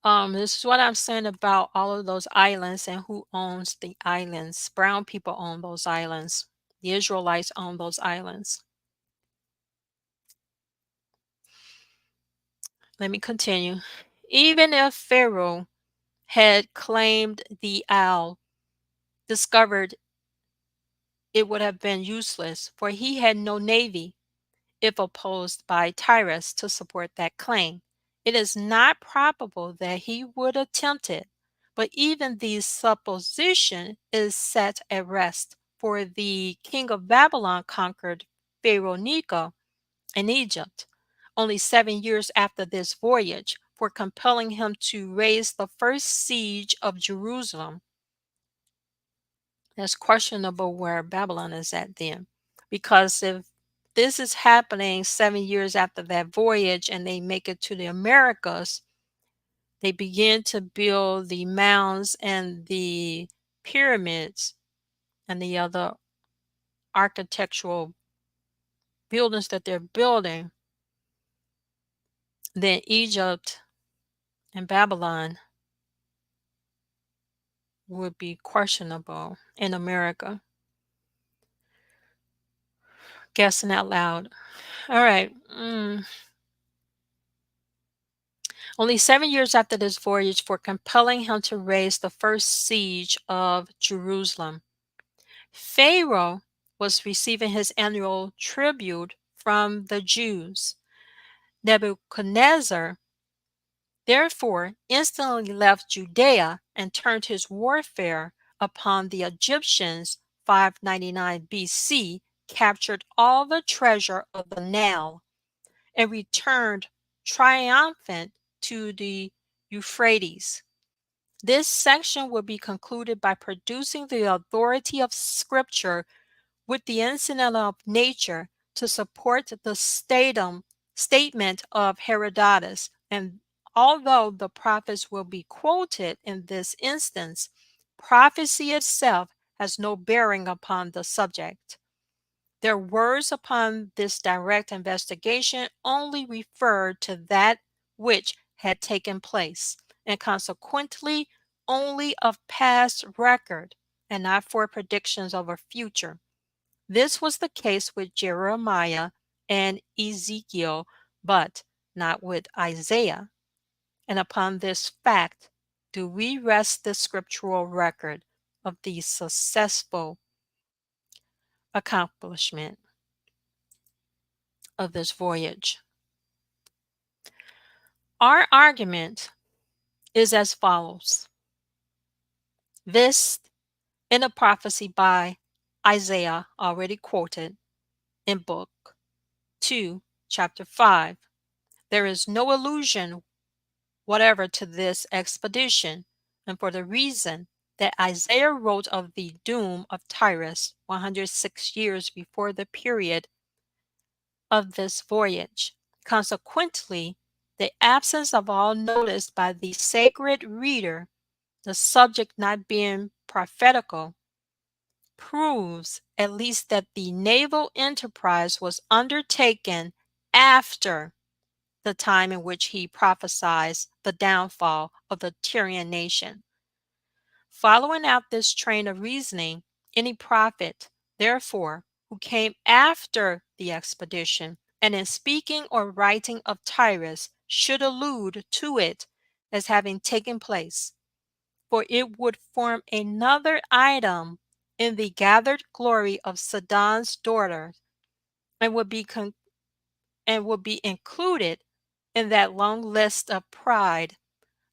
This is what I'm saying about all of those islands and who owns the islands. Brown people own those islands. The Israelites own those islands. Let me continue. Even if Pharaoh had claimed the owl, discovered it would have been useless, for he had no navy if opposed by Tyrus to support that claim. It is not probable that he would attempt it, but even the supposition is set at rest, for the king of Babylon conquered Pharaoh Necho in Egypt only 7 years after this voyage, for compelling him to raise the first siege of Jerusalem. That's questionable where Babylon is at then. Because if this is happening 7 years after that voyage and they make it to the Americas, they begin to build the mounds and the pyramids and the other architectural buildings that they're building, then Egypt and Babylon would be questionable in America. Guessing out loud. All right. Only 7 years after this voyage, for compelling him to raise the first siege of Jerusalem. Pharaoh was receiving his annual tribute from the Jews. Nebuchadnezzar, therefore, instantly left Judea and turned his warfare upon the Egyptians. 599 BC, captured all the treasure of the Nile, and returned triumphant to the Euphrates. This section will be concluded by producing the authority of Scripture with the incident of nature to support the statement of Herodotus. And although the prophets will be quoted in this instance, prophecy itself has no bearing upon the subject. Their words upon this direct investigation only referred to that which had taken place, and consequently only of past record, and not for predictions of a future. This was the case with Jeremiah and Ezekiel, but not with Isaiah. And upon this fact do we rest the scriptural record of the successful accomplishment of this voyage. Our argument is as follows. This in a prophecy by Isaiah, already quoted in Book 2, Chapter 5. There is no allusion whatever to this expedition, and for the reason that Isaiah wrote of the doom of Tyrus 106 years before the period of this voyage. Consequently, the absence of all notice by the sacred reader, the subject not being prophetical, proves at least that the naval enterprise was undertaken after the time in which he prophesies the downfall of the Tyrian nation. Following out this train of reasoning, any prophet, therefore, who came after the expedition, and in speaking or writing of Tyrus, should allude to it as having taken place, for it would form another item in the gathered glory of Sidon's daughter, and would be included in that long list of pride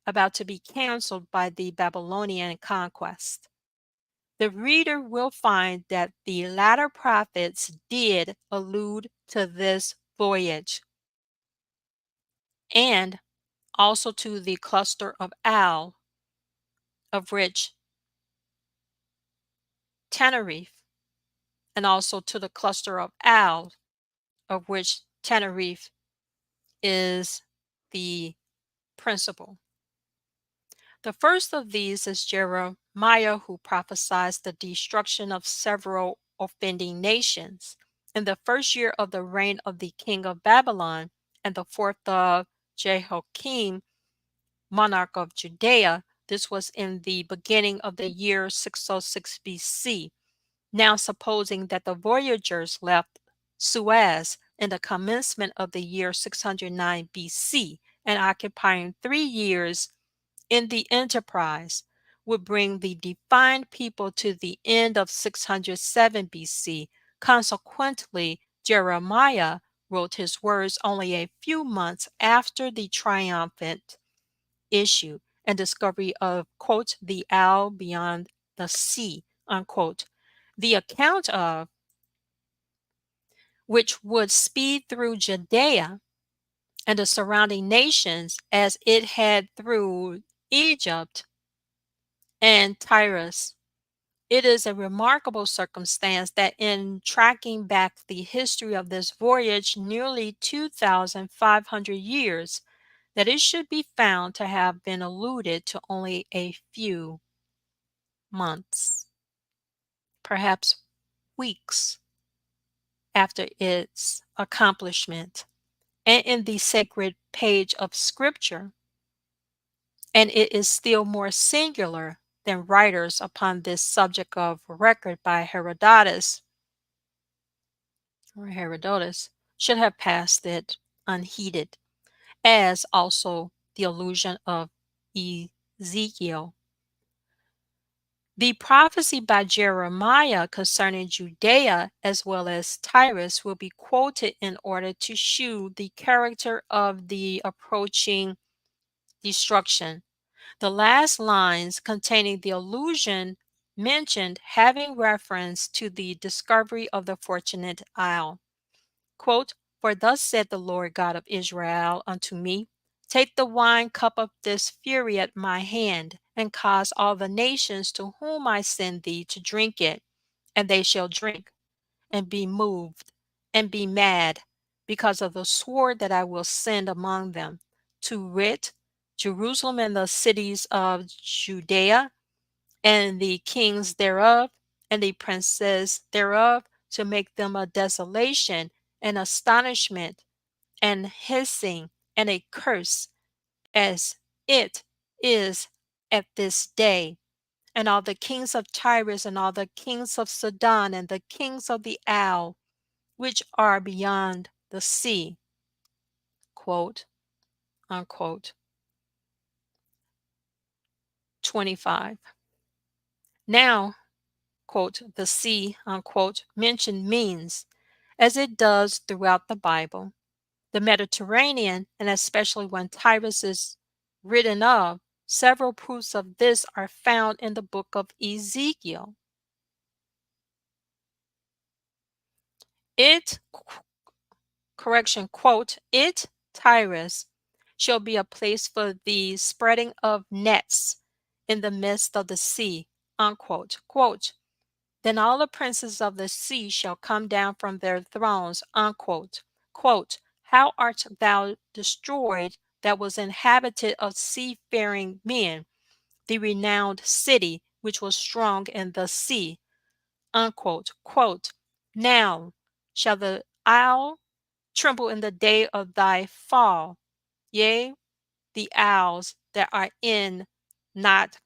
about to be canceled by the Babylonian conquest. The reader will find that the latter prophets did allude to this voyage, and also to the cluster of Al, of which Tenerife, and also to the cluster of Al, of which Tenerife is the principal. The first of these is Jeremiah, who prophesies the destruction of several offending nations. In the first year of the reign of the king of Babylon, and the fourth of Jehoiakim, monarch of Judea. This was in the beginning of the year 606 BC. Now, supposing that the voyagers left Suez in the commencement of the year 609 BC and occupying 3 years in the enterprise, would bring the defined people to the end of 607 BC. Consequently, Jeremiah wrote his words only a few months after the triumphant issue and discovery of, quote, the owl beyond the sea, unquote, the account of which would speed through Judea and the surrounding nations as it had through Egypt and Tyrus. It is a remarkable circumstance that in tracking back the history of this voyage nearly 2,500 years, that it should be found to have been alluded to only a few months, perhaps weeks after its accomplishment. And in the sacred page of Scripture, and it is still more singular than writers upon this subject of record by Herodotus should have passed it unheeded, as also the allusion of Ezekiel. The prophecy by Jeremiah concerning Judea as well as Tyrus will be quoted in order to shew the character of the approaching destruction. The last lines containing the allusion mentioned having reference to the discovery of the fortunate isle. Quote, "For thus said the Lord God of Israel unto me, take the wine cup of this fury at my hand, and cause all the nations to whom I send thee to drink it, and they shall drink, and be moved, and be mad, because of the sword that I will send among them, to wit, Jerusalem and the cities of Judea, and the kings thereof, and the princes thereof, to make them a desolation, and astonishment, and hissing, and a curse, as it is at this day. And all the kings of Tyrus, and all the kings of Sidon, and the kings of the isle, which are beyond the sea." Quote, unquote. 25. Now, quote, "the sea," unquote, mentioned means, as it does throughout the Bible, the Mediterranean, and especially when Tyrus is written of. Several proofs of this are found in the book of Ezekiel. It, quote, "it, Tyrus, shall be a place for the spreading of nets in the midst of the sea," unquote. Quote, "then all the princes of the sea shall come down from their thrones," unquote. Quote, "how art thou destroyed that was inhabited of seafaring men, the renowned city which was strong in the sea," unquote. Quote, "now shall the isle tremble in the day of thy fall, yea, the isles that are in not,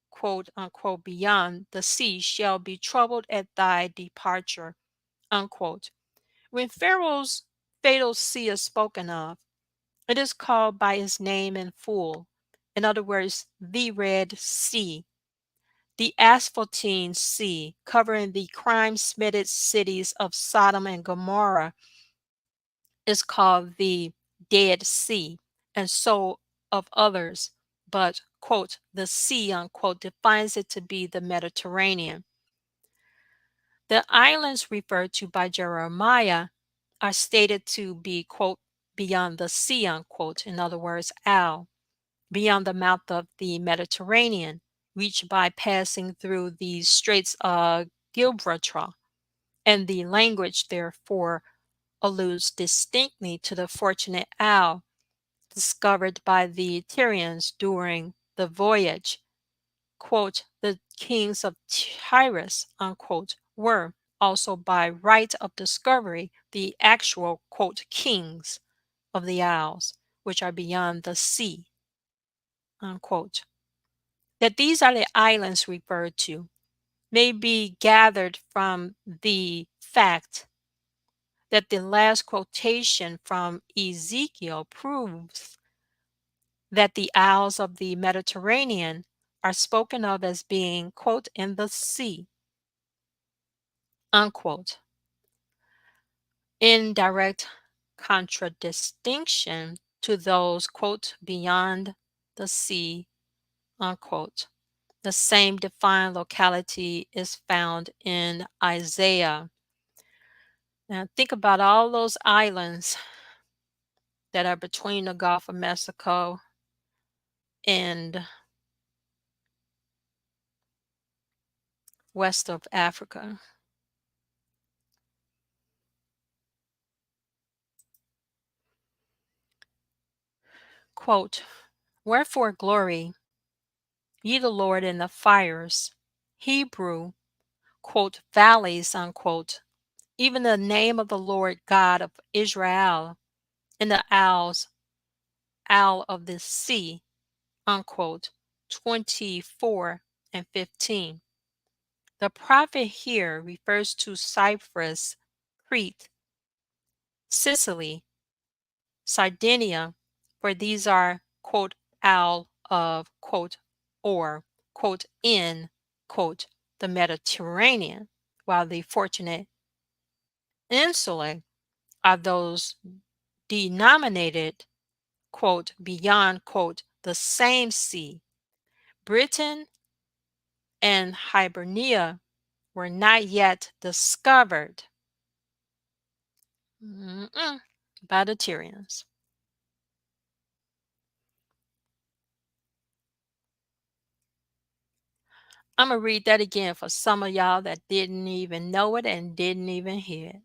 quote unquote, beyond the sea shall be troubled at thy departure," unquote. When Pharaoh's fatal sea is spoken of, it is called by its name in full. In other words, the Red Sea, the Asphaltene Sea, covering the crime-smitten cities of Sodom and Gomorrah, is called the Dead Sea, and so of others, but, quote, "the sea," unquote, defines it to be the Mediterranean. The islands referred to by Jeremiah are stated to be, quote, "beyond the sea," unquote, in other words, Al, beyond the mouth of the Mediterranean, reached by passing through the Straits of Gibraltar, and the language therefore alludes distinctly to the fortunate isle discovered by the Tyrians during the voyage. Quote, "the kings of Tyrus," unquote, were also by right of discovery the actual, quote, "kings of the isles which are beyond the sea," unquote. That these are the islands referred to may be gathered from the fact that the last quotation from Ezekiel proves that the isles of the Mediterranean are spoken of as being, quote, in the sea, unquote, in direct contradistinction to those, quote, beyond the sea, unquote. The same defined locality is found in Isaiah. Now think about all those islands that are between the Gulf of Mexico and west of Africa. Quote, wherefore glory ye the Lord in the fires, Hebrew, quote, valleys, unquote, even the name of the Lord God of Israel in the isle of the sea, unquote, 24 and 15. The prophet here refers to Cyprus, Crete, Sicily, Sardinia, for these are, quote, out of, quote, or, quote, in, quote, the Mediterranean, while the fortunate insulae are those denominated, quote, beyond, quote, the same sea. Britain and Hibernia were not yet discovered by the Tyrians. I'm going to read that again for some of y'all that didn't even know it and didn't even hear it.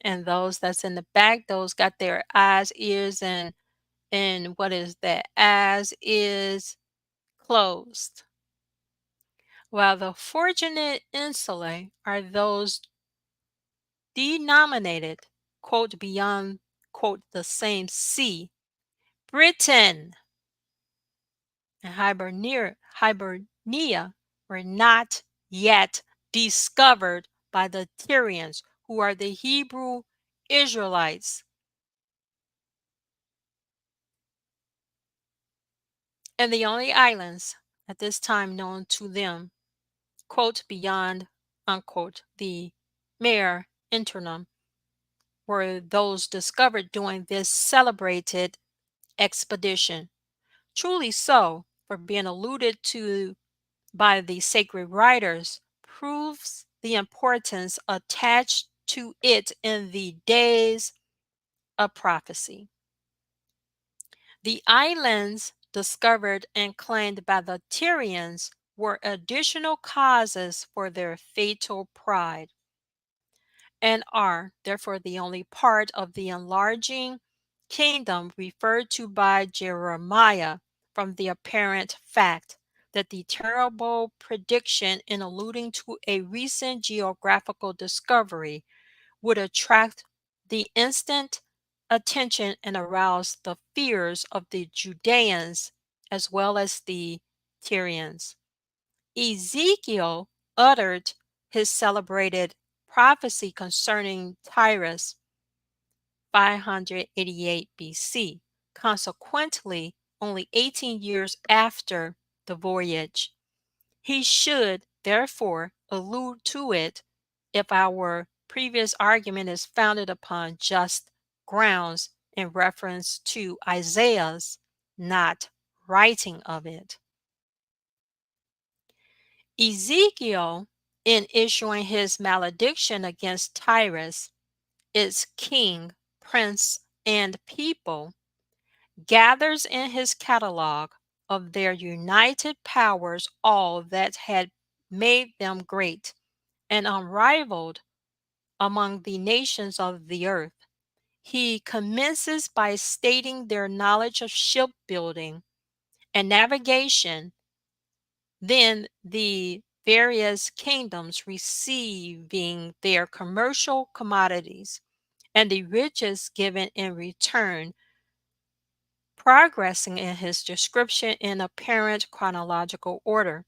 And those that's in the back, those got their eyes, ears, and what is that? Eyes is closed. While the fortunate insulae are those denominated, quote, beyond, quote, the same sea. Britain and Hibernia were not yet discovered by the Tyrians, who are the Hebrew Israelites. And the only islands at this time known to them, quote, beyond, unquote, the Mare Internum, were those discovered during this celebrated expedition. Truly so, for being alluded to by the sacred writers proves the importance attached to it in the days of prophecy. The islands discovered and claimed by the Tyrians were additional causes for their fatal pride, and are therefore the only part of the enlarging kingdom referred to by Jeremiah, from the apparent fact that the terrible prediction in alluding to a recent geographical discovery would attract the instant attention and arouse the fears of the Judeans as well as the Tyrians. Ezekiel uttered his celebrated prophecy concerning Tyrus 588 BC, consequently only 18 years after the voyage. He should, therefore, allude to it if our previous argument is founded upon just grounds in reference to Isaiah's not writing of it. Ezekiel, in issuing his malediction against Tyrus, its king, prince, and people, gathers in his catalogue of their united powers all that had made them great and unrivaled among the nations of the earth. He commences by stating their knowledge of shipbuilding and navigation, then the various kingdoms receiving their commercial commodities, and the riches given in return, progressing in his description in apparent chronological order.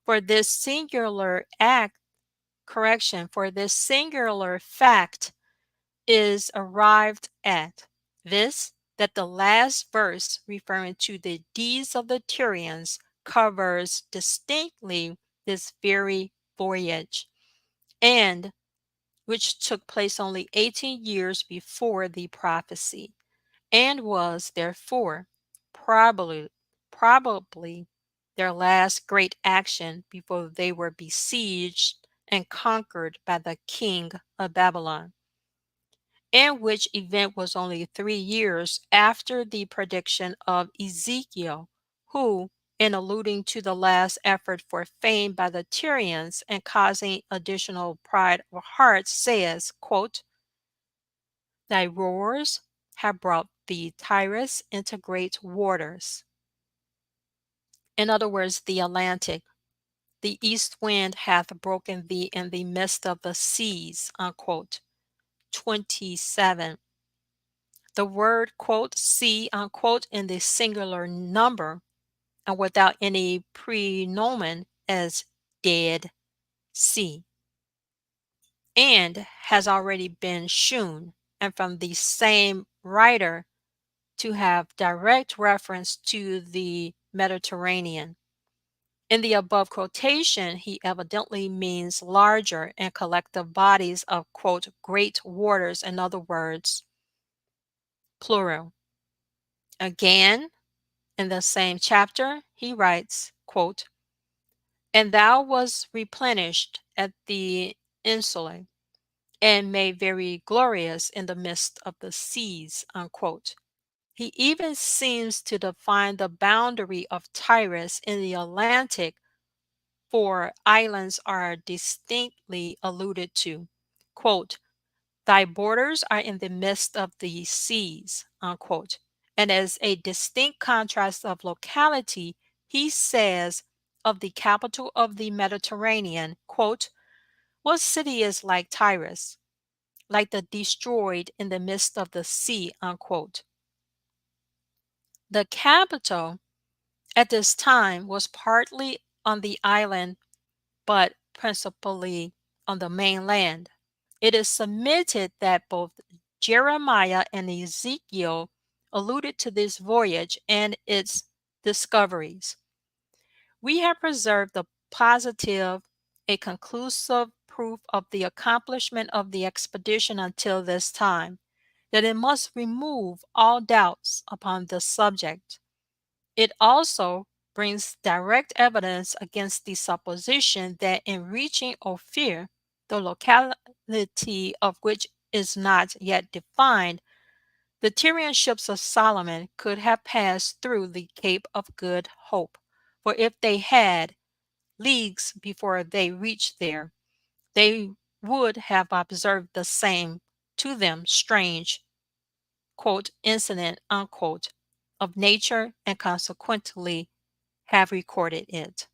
For this singular act, correction, for this singular fact is arrived at this, that the last verse referring to the deeds of the Tyrians covers distinctly this very voyage, and which took place only 18 years before the prophecy, and was therefore probably probably their last great action before they were besieged and conquered by the king of Babylon, and which event was only 3 years after the prediction of Ezekiel, who, in alluding to the last effort for fame by the Tyrians and causing additional pride of heart, says, quote, "Thy roars have brought thee, Tyrus, into great waters." In other words, the Atlantic. "The east wind hath broken thee in the midst of the seas." Unquote. 27. The word, quote, "sea," unquote, in the singular number and without any prenomen as dead sea, and has already been shewn, and from the same writer, to have direct reference to the Mediterranean. In the above quotation, he evidently means larger and collective bodies of, quote, "great waters," in other words, plural. Again, in the same chapter, he writes, quote, "And thou wast replenished at the insula, and made very glorious in the midst of the seas." Unquote. He even seems to define the boundary of Tyrus in the Atlantic, for islands are distinctly alluded to. Quote, "Thy borders are in the midst of the seas." Unquote. And as a distinct contrast of locality, he says of the capital of the Mediterranean, quote, "What city is like Tyrus, like the destroyed in the midst of the sea?" Unquote. The capital at this time was partly on the island, but principally on the mainland. It is submitted that both Jeremiah and Ezekiel alluded to this voyage and its discoveries. We have preserved the positive, a conclusive proof of the accomplishment of the expedition until this time, that it must remove all doubts upon this subject. It also brings direct evidence against the supposition that in reaching Ophir, the locality of which is not yet defined, the Tyrian ships of Solomon could have passed through the Cape of Good Hope. For if they had, leagues before they reached there, they would have observed the same, to them strange, quote, "incident," unquote, of nature, and consequently have recorded it.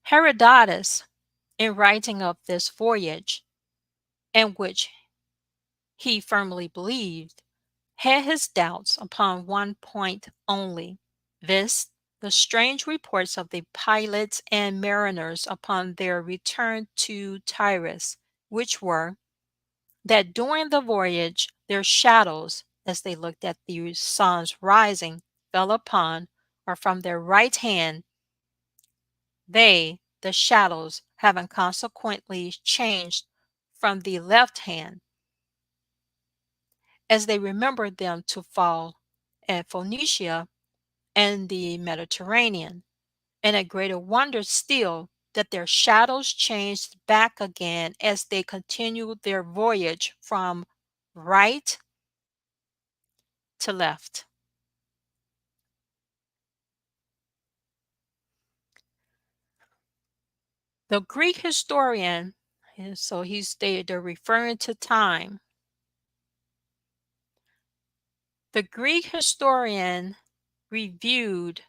Herodotus, in writing of this voyage, in which he firmly believed, had his doubts upon one point only, viz., the strange reports of the pilots and mariners upon their return to Tyrus, which were, that during the voyage their shadows, as they looked at the sun's rising, fell upon, or from their right hand, they, the shadows, having consequently changed from the left hand, as they remembered them to fall at Phoenicia and the Mediterranean, and a greater wonder still, that their shadows changed back again as they continued their voyage from right to left. The Greek historian, and so they're referring to time. The Greek historian reviewed,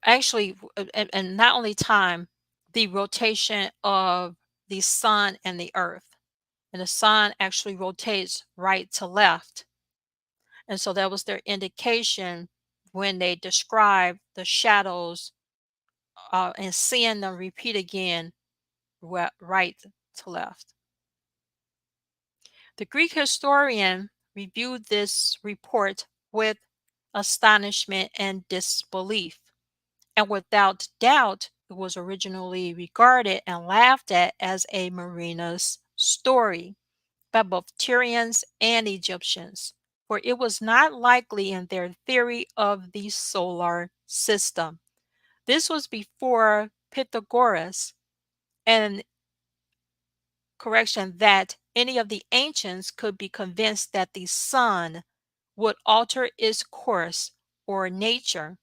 actually, and not only time, the rotation of the sun and the earth. And the sun actually rotates right to left. And so that was their indication when they described the shadows and seeing them repeat again, right to left. The Greek historian reviewed this report with astonishment and disbelief, and without doubt, it was originally regarded and laughed at as a Marina's story by both Tyrians and Egyptians, for it was not likely in their theory of the solar system. This was before Pythagoras, and correction, that any of the ancients could be convinced that the sun would alter its course or nature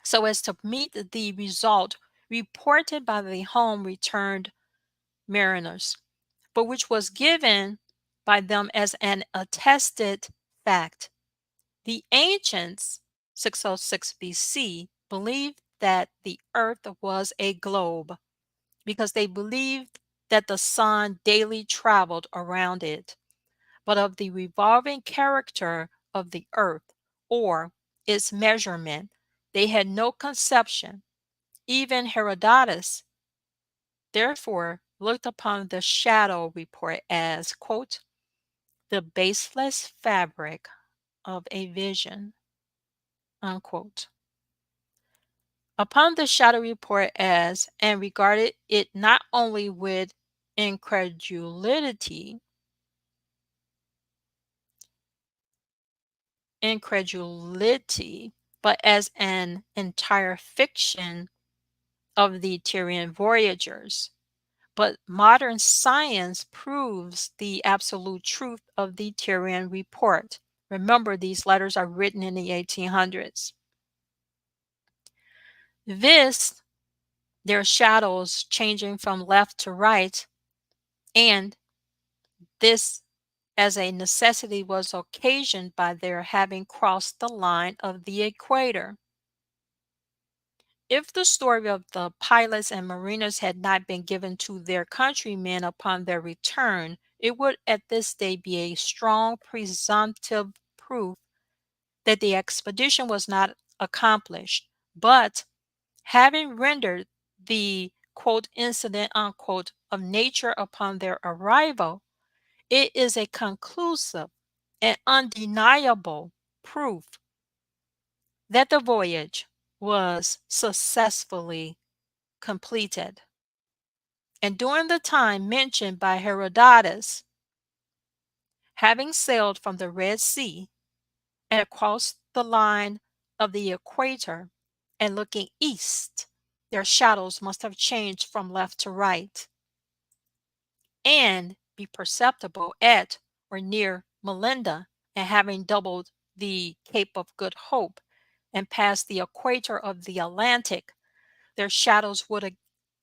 so as to meet the result reported by the home returned mariners, but which was given by them as an attested fact. The ancients, 606 BC, believed that the earth was a globe because they believed that the sun daily traveled around it, but of the revolving character of the earth or its measurement, they had no conception. Even Herodotus, therefore, looked upon the shadow report as, quote, the baseless fabric of a vision, unquote. Upon the shadow report as, and regarded it not only with incredulity, but as an entire fiction of the Tyrian voyagers. But modern science proves the absolute truth of the Tyrian report. Remember, these letters are written in the 1800s. This, their shadows changing from left to right, and this as a necessity was occasioned by their having crossed the line of the equator. If the story of the pilots and mariners had not been given to their countrymen upon their return, it would at this day be a strong presumptive proof that the expedition was not accomplished. But having rendered the quote incident unquote of nature upon their arrival, it is a conclusive and undeniable proof that the voyage was successfully completed. And during the time mentioned by Herodotus, having sailed from the Red Sea and across the line of the equator and looking east, their shadows must have changed from left to right and be perceptible at or near Melinda, and having doubled the Cape of Good Hope and passed the equator of the Atlantic, their shadows would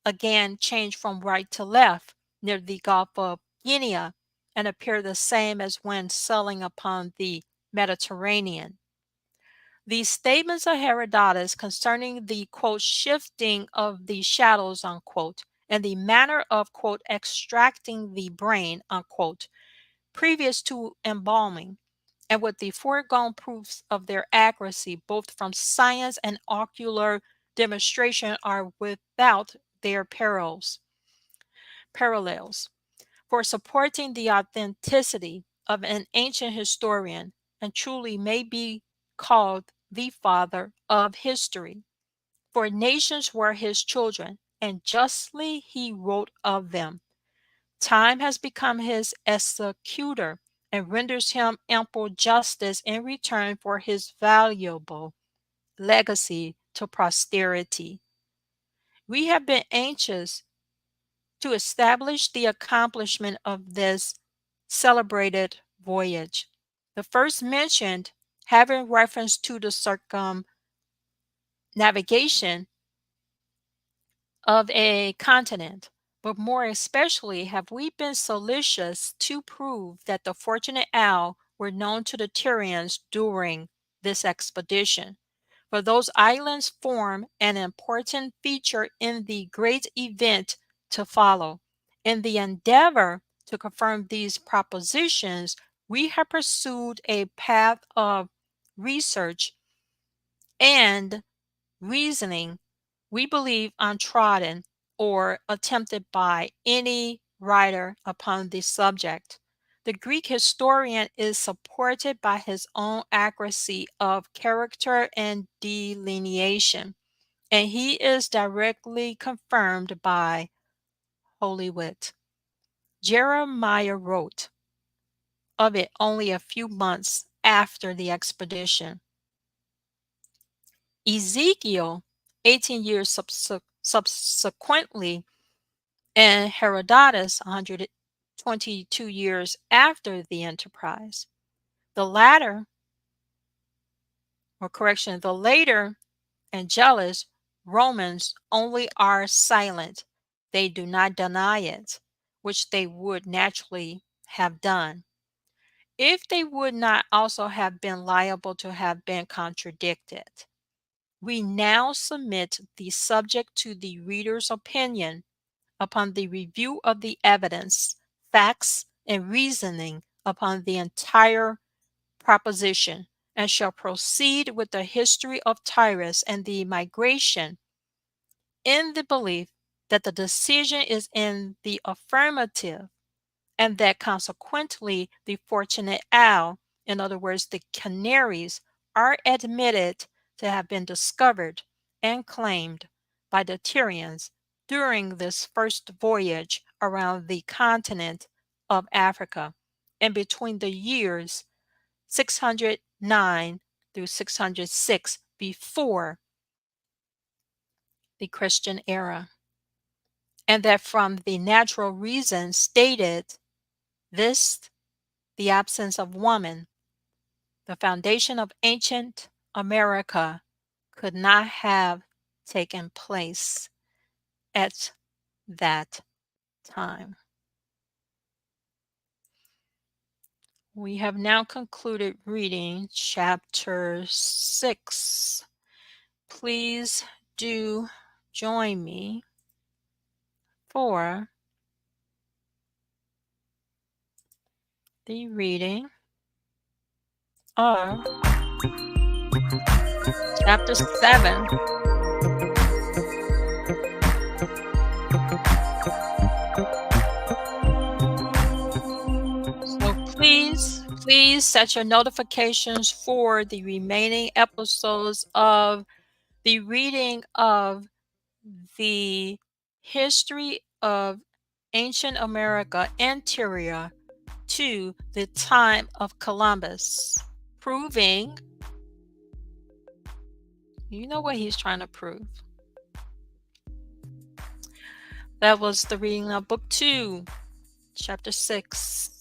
again change from right to left near the Gulf of Guinea and appear the same as when sailing upon the Mediterranean. These statements of Herodotus concerning the quote shifting of the shadows unquote and the manner of quote extracting the brain unquote previous to embalming, and with the foregone proofs of their accuracy both from science and ocular demonstration are without their parallels for supporting the authenticity of an ancient historian, and truly may be called the father of history. For nations were his children, and justly he wrote of them. Time has become his executor and renders him ample justice in return for his valuable legacy to posterity. We have been anxious to establish the accomplishment of this celebrated voyage. The first mentioned having reference to the circumnavigation of a continent, but more especially have we been solicitous to prove that the Fortunate Isles were known to the Tyrians during this expedition, for those islands form an important feature in the great event to follow. In the endeavor to confirm these propositions, We have pursued a path of research and reasoning we believe untrodden or attempted by any writer upon this subject. The Greek historian is supported by his own accuracy of character and delineation, and he is directly confirmed by Holy Writ. Jeremiah wrote of it only a few months after the expedition. Ezekiel, 18 years subsequently, and Herodotus, 122 years after the enterprise. The latter the later Angelus Romans only are silent. They do not deny it, which they would naturally have done, if they would not also have been liable to have been contradicted. We now submit the subject to the reader's opinion upon the review of the evidence, facts, and reasoning upon the entire proposition, and shall proceed with the history of Tyrus and the migration, in the belief that the decision is in the affirmative, and that consequently the fortunate owl, in other words, the Canaries, are admitted to have been discovered and claimed by the Tyrians during this first voyage around the continent of Africa, and between the years 609 through 606 before the Christian era, and that from the natural reasons stated, this, the absence of woman, the foundation of ancient America, could not have taken place at that time. We have now concluded reading chapter 6. Please do join me for the reading of chapter 7. So please set your notifications for the remaining episodes of the reading of the history of ancient America anterior to the time of Columbus, proving, you know what he's trying to prove. That was the reading of book 2, chapter 6.